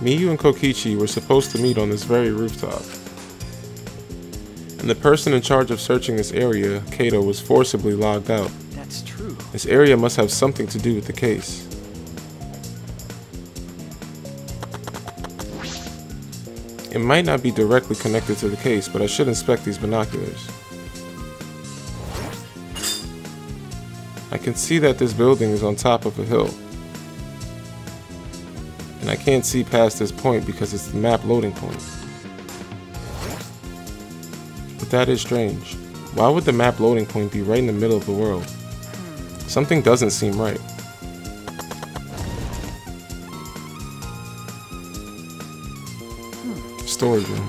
Miyu and Kokichi were supposed to meet on this very rooftop. And the person in charge of searching this area, Kato, was forcibly logged out. That's true. This area must have something to do with the case. It might not be directly connected to the case, but I should inspect these binoculars. I can see that this building is on top of a hill. And I can't see past this point because it's the map loading point. But that is strange. Why would the map loading point be right in the middle of the world? Something doesn't seem right. Storage room.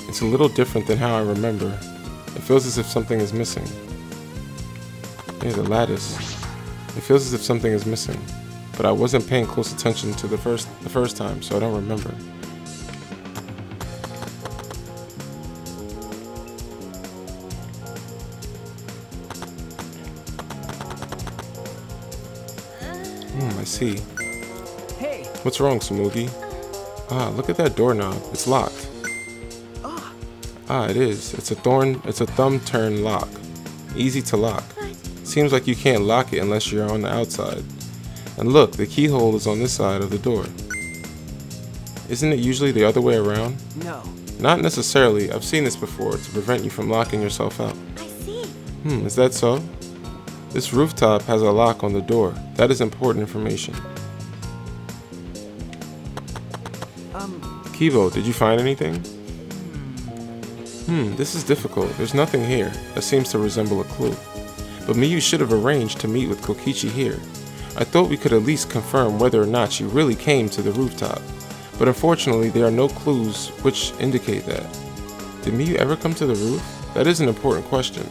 It's a little different than how I remember. It feels as if something is missing. Yeah, the lattice. It feels as if something is missing. But I wasn't paying close attention to the first time, so I don't remember. I see. Hey. What's wrong, Samugi? Ah, look at that doorknob. It's locked. Ah, it is. It's a thumb turn lock. Easy to lock. Seems like you can't lock it unless you're on the outside. And look, the keyhole is on this side of the door. Isn't it usually the other way around? No. Not necessarily. I've seen this before to prevent you from locking yourself out. I see. Is that so? This rooftop has a lock on the door. That is important information. Kibo, did you find anything? This is difficult. There's nothing here. That seems to resemble a clue. But Miyu should have arranged to meet with Kokichi here. I thought we could at least confirm whether or not she really came to the rooftop. But unfortunately, there are no clues which indicate that. Did Miyu ever come to the roof? That is an important question.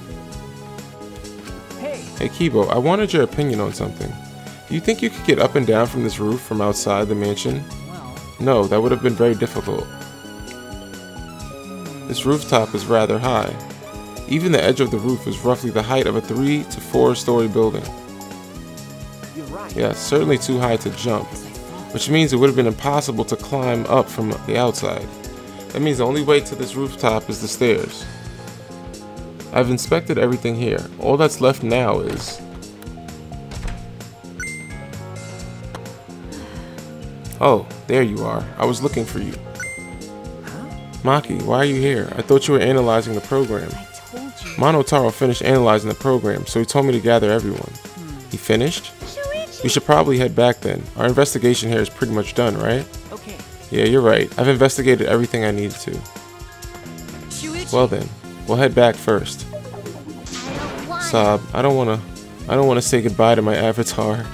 Hey Kibo, I wanted your opinion on something. Do you think you could get up and down from this roof from outside the mansion? Well. No, that would have been very difficult. This rooftop is rather high. Even the edge of the roof is roughly the height of a 3 to 4 story building. You're right. Yeah, certainly too high to jump, which means it would have been impossible to climb up from the outside. That means the only way to this rooftop is the stairs. I've inspected everything here. All that's left now is... Oh, there you are. I was looking for you. Maki, why are you here? I thought you were analyzing the program. I told you. Monotaro finished analyzing the program, so he told me to gather everyone. He finished? Shuichi! We should probably head back then. Our investigation here is pretty much done, right? Okay. Yeah, you're right. I've investigated everything I needed to. Shuichi! Well then, we'll head back first. I don't want Sob, I don't wanna say goodbye to my avatar.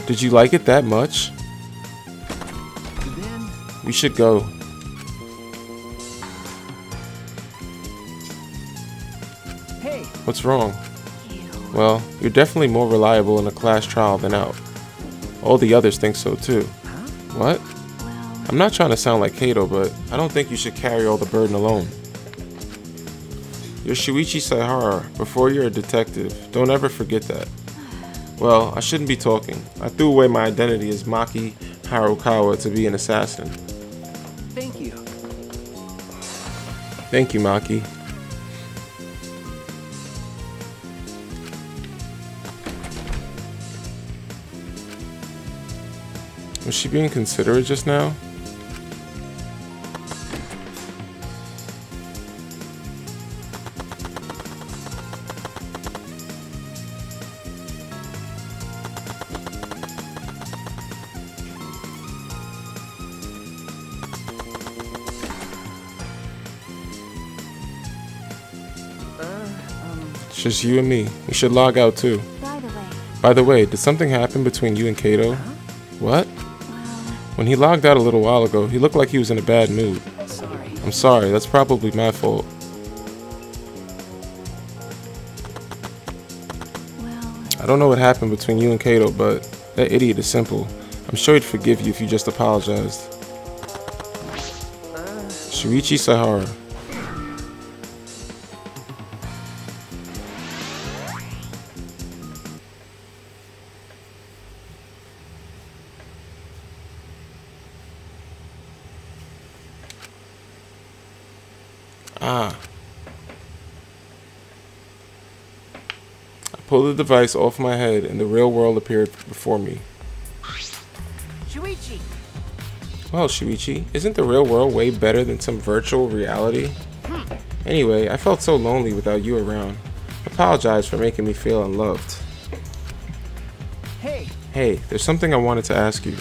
Did you like it that much? Then. We should go. Hey. What's wrong? you. Well, you're definitely more reliable in a class trial than out. All the others think so too. What? Well, I'm not trying to sound like Kato, but I don't think you should carry all the burden alone. You're Shuichi Saihara. Before you're a detective, don't ever forget that. Well, I shouldn't be talking. I threw away my identity as Maki Harukawa to be an assassin. Thank you. Thank you, Maki. Was she being considerate just now? It's just you and me. We should log out too. by the way, By the way, did something happen between you and Kato? What? well, When he logged out a little while ago, he looked like he was in a bad mood. Sorry. I'm sorry, that's probably my fault. well, I don't know what happened between you and Kato, but that idiot is simple. I'm sure he'd forgive you if you just apologized. Shuichi Saihara. Ah. I pulled the device off my head and the real world appeared before me. Shuichi! Well, Shuichi, isn't the real world way better than some virtual reality? Anyway, I felt so lonely without you around. Apologize for making me feel unloved. Hey. Hey, there's something I wanted to ask you.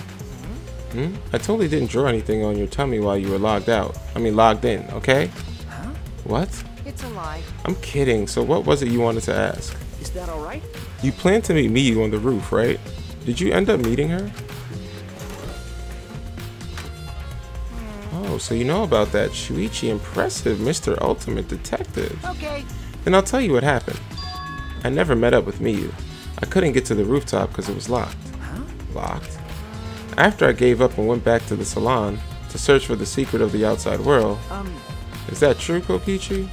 I totally didn't draw anything on your tummy while you were logged in, okay? Huh? What? It's a lie. I'm kidding, so what was it you wanted to ask? Is that all right? You planned to meet Miyu on the roof, right? Did you end up meeting her? Oh, so you know about that. Shuichi, impressive, Mr. Ultimate Detective. Okay. Then I'll tell you what happened. I never met up with Miyu. I couldn't get to the rooftop because it was locked. Huh? Locked? After I gave up and went back to the salon to search for the secret of the outside world. Is that true, Kokichi?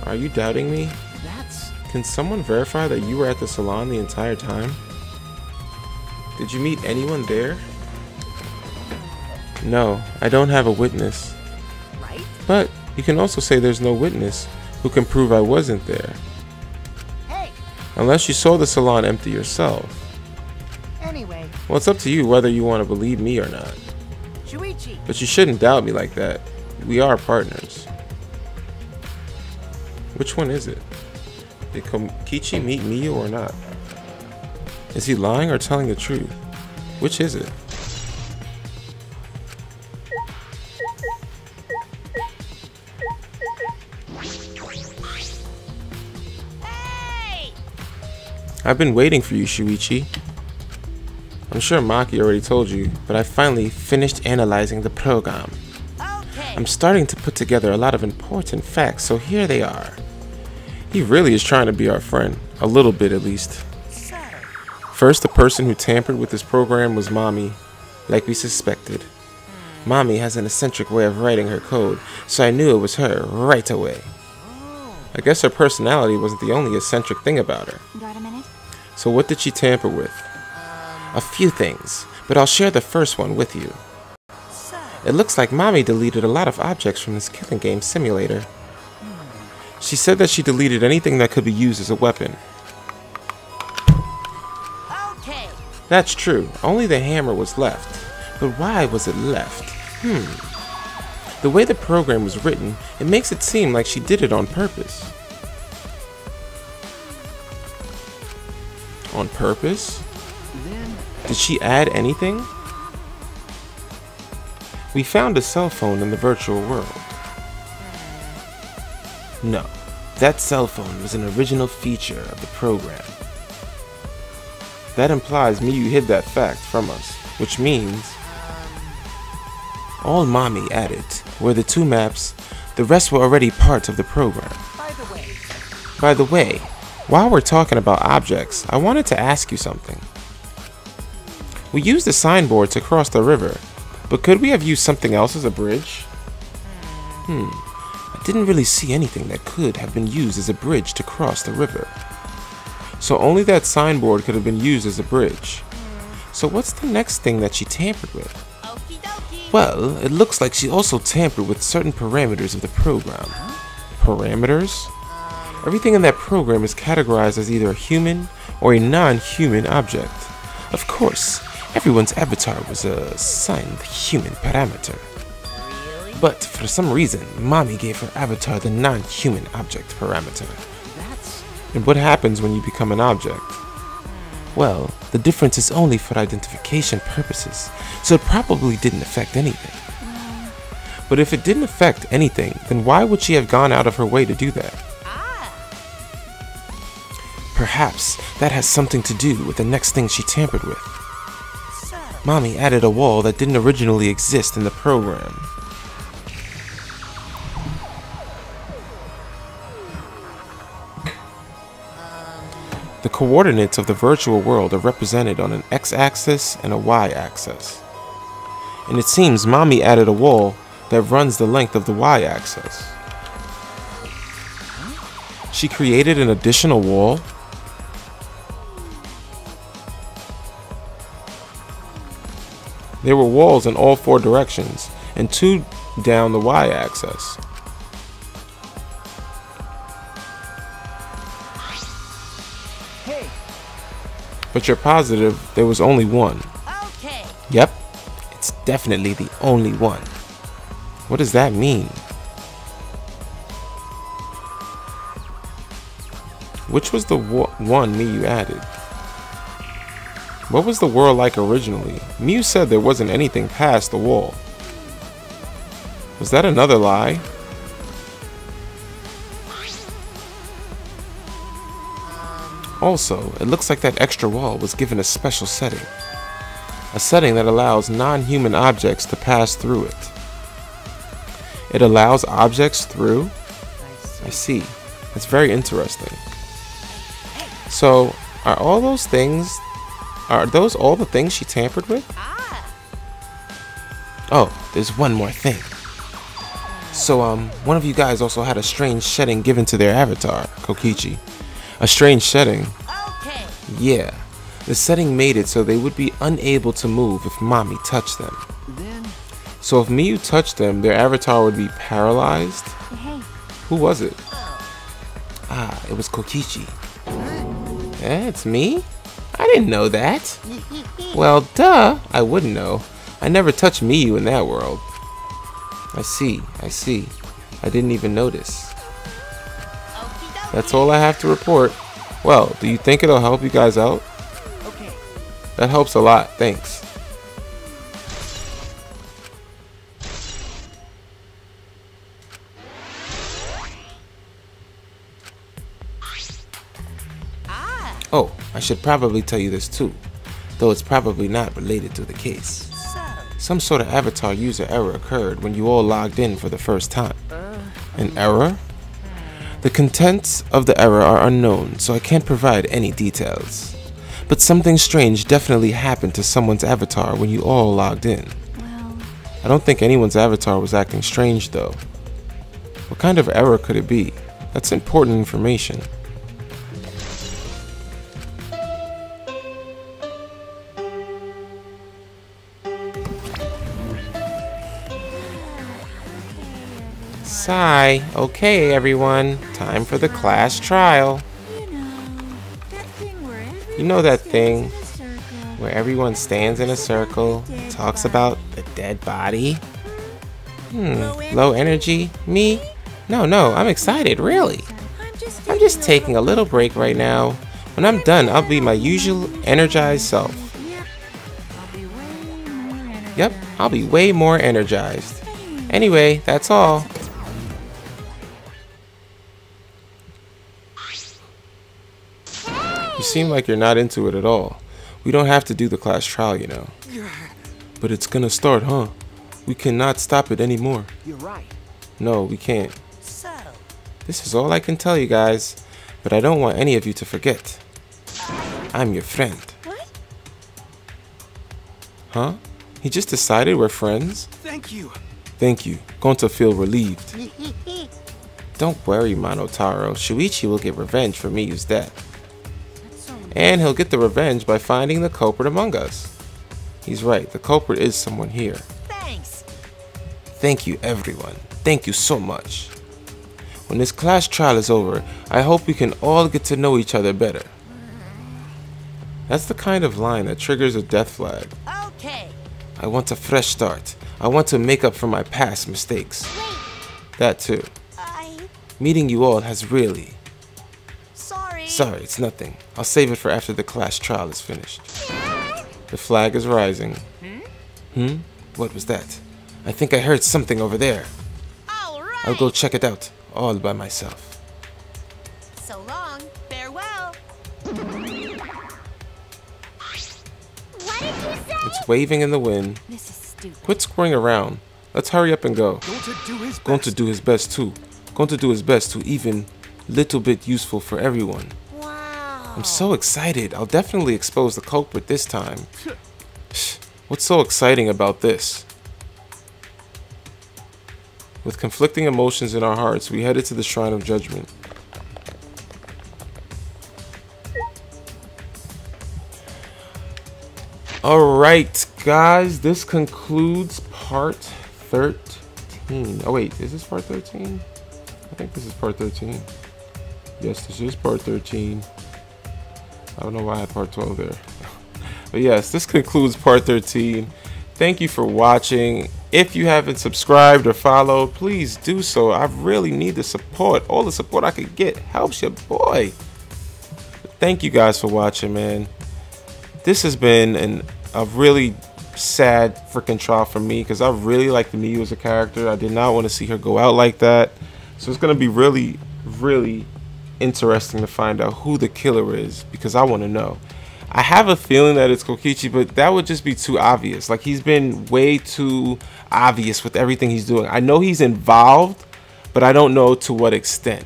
Are you doubting me? That's... Can someone verify that you were at the salon the entire time? Did you meet anyone there? No, I don't have a witness. Right? But you can also say there's no witness who can prove I wasn't there. Hey! Unless you saw the salon empty yourself. Anyway, Well, it's up to you whether you want to believe me or not. Shuichi! But you shouldn't doubt me like that. We are partners. Which one is it? Did Kokichi meet Miyu or not? Is he lying or telling the truth? Which is it? Hey! I've been waiting for you, Shuichi. I'm sure Maki already told you, but I finally finished analyzing the program. Okay. I'm starting to put together a lot of important facts, so here they are. He really is trying to be our friend, a little bit at least. First, the person who tampered with this program was Mommy, like we suspected. Mommy has an eccentric way of writing her code, so I knew it was her right away. I guess her personality wasn't the only eccentric thing about her. Got a minute? So what did she tamper with? A few things, but I'll share the first one with you. It looks like Mommy deleted a lot of objects from this killing game simulator. She said that she deleted anything that could be used as a weapon. Okay. That's true, only the hammer was left. But why was it left? The way the program was written, it makes it seem like she did it on purpose. On purpose? Then Did she add anything? We found a cell phone in the virtual world. No, that cell phone was an original feature of the program. That implies Miyu hid that fact from us, which means all Mommy added were the 2 maps, the rest were already parts of the program. By the way, while we're talking about objects, I wanted to ask you something. We used the signboard to cross the river, but could we have used something else as a bridge? I didn't really see anything that could have been used as a bridge to cross the river. So only that signboard could have been used as a bridge. So what's the next thing that she tampered with? Okie dokie. Well, it looks like she also tampered with certain parameters of the program. Parameters? Everything in that program is categorized as either a human or a non-human object. Of course, everyone's avatar was assigned the human parameter. Really? But for some reason, Mommy gave her avatar the non-human object parameter. that's And what happens when you become an object? Well, the difference is only for identification purposes, so it probably didn't affect anything. But if it didn't affect anything, then why would she have gone out of her way to do that? Perhaps that has something to do with the next thing she tampered with. Mommy added a wall that didn't originally exist in the program. The coordinates of the virtual world are represented on an x-axis and a y-axis. And it seems Mommy added a wall that runs the length of the y-axis. She created an additional wall. There were walls in all 4 directions, and 2 down the y-axis. hey. But you're positive there was only one. Okay. Yep, it's definitely the only one. What does that mean? Which was the one Miyu added? What was the world like originally? Miyu said there wasn't anything past the wall. Was that another lie? Also, it looks like that extra wall was given a special setting. A setting that allows non-human objects to pass through it. It allows objects through? I see. That's very interesting. So, are those all the things she tampered with? Oh, there's one more thing. So, one of you guys also had a strange setting given to their avatar, Kokichi. A strange setting. Okay. Yeah. The setting made it so they would be unable to move if Mommy touched them. Then So if Miyu touched them, their avatar would be paralyzed? Hey, Who was it? Ah, it was Kokichi. It's me? I didn't know that. Well, duh, I wouldn't know. I never touched Miyu in that world. I see. I didn't even notice. That's all I have to report. Well, do you think it'll help you guys out? Okay. That helps a lot, thanks. Oh, I should probably tell you this too, though it's probably not related to the case. Some sort of avatar user error occurred when you all logged in for the first time. An error? The contents of the error are unknown, so I can't provide any details. But something strange definitely happened to someone's avatar when you all logged in. Well, I don't think anyone's avatar was acting strange though. What kind of error could it be? That's important information. Sigh. Okay, everyone. Time for the class trial. that thing where everyone You know that thing stands in a circle. where everyone stands in a circle, talks about the dead body? Low energy? Me? No, I'm excited, really. I'm just taking a little break right now. When I'm done, I'll be my usual energized self. Yep, I'll be way more energized. Anyway, that's all. You seem like you're not into it at all. We don't have to do the class trial, you know. But it's gonna start, huh? We cannot stop it anymore. You're right. No, we can't. So, This is all I can tell you guys, but I don't want any of you to forget. I'm your friend. What? Huh? He just decided we're friends? Thank you. Thank you. Going to feel relieved. Don't worry, Monotaro. Shuichi will get revenge for Miyu's death. And he'll get the revenge by finding the culprit among us. He's right, the culprit is someone here. thanks. Thank you, everyone. Thank you so much. When this class trial is over, I hope we can all get to know each other better. That's the kind of line that triggers a death flag. Okay. I want a fresh start. I want to make up for my past mistakes. That too. Meeting you all has really... Sorry, it's nothing. I'll save it for after the class trial is finished. The flag is rising. What was that? I think I heard something over there. All right. I'll go check it out, all by myself. So long. Farewell. What did you say? It's waving in the wind. This is stupid. Quit squirring around. Let's hurry up and go. Going to do his best. Going to do his best too. Going to do his best to even little bit useful for everyone. Wow. I'm so excited. I'll definitely expose the culprit this time. What's so exciting about this? With conflicting emotions in our hearts, we headed to the Shrine of Judgment. Alright, guys, this concludes part 13. Oh wait, is this part 13? I think this is part 13. Yes, this is part 13. I don't know why I had part 12 there. But yes, this concludes part 13. Thank you for watching. If you haven't subscribed or followed, please do so. I really need the support. All the support I could get helps your boy. Thank you guys for watching, man. This has been a really sad freaking trial for me because I really like Miyu as a character. I did not want to see her go out like that. So it's going to be really, really interesting to find out who the killer is because I want to know. I have a feeling that it's Kokichi, but that would just be too obvious. Like, he's been way too obvious with everything he's doing. I know he's involved, but I don't know to what extent.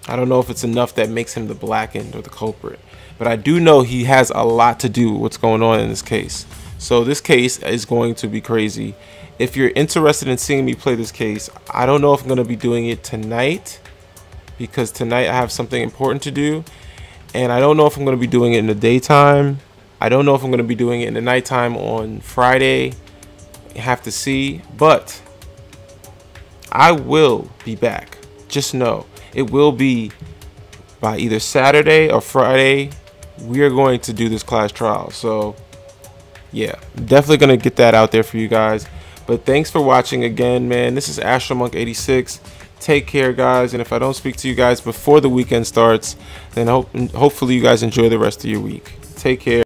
I don't know if it's enough that makes him the blackened or the culprit. But I do know he has a lot to do with what's going on in this case. So this case is going to be crazy. If you're interested in seeing me play this case, I don't know if I'm going to be doing it tonight, because tonight I have something important to do. And I don't know if I'm going to be doing it in the daytime. I don't know if I'm going to be doing it in the nighttime on Friday. You have to see. But I will be back. Just know it will be by either Saturday or Friday. We are going to do this class trial. So yeah, definitely gonna get that out there for you guys. But thanks for watching again, man. This is AstroMonk86. Take care, guys, and if I don't speak to you guys before the weekend starts, then hopefully you guys enjoy the rest of your week. Take care.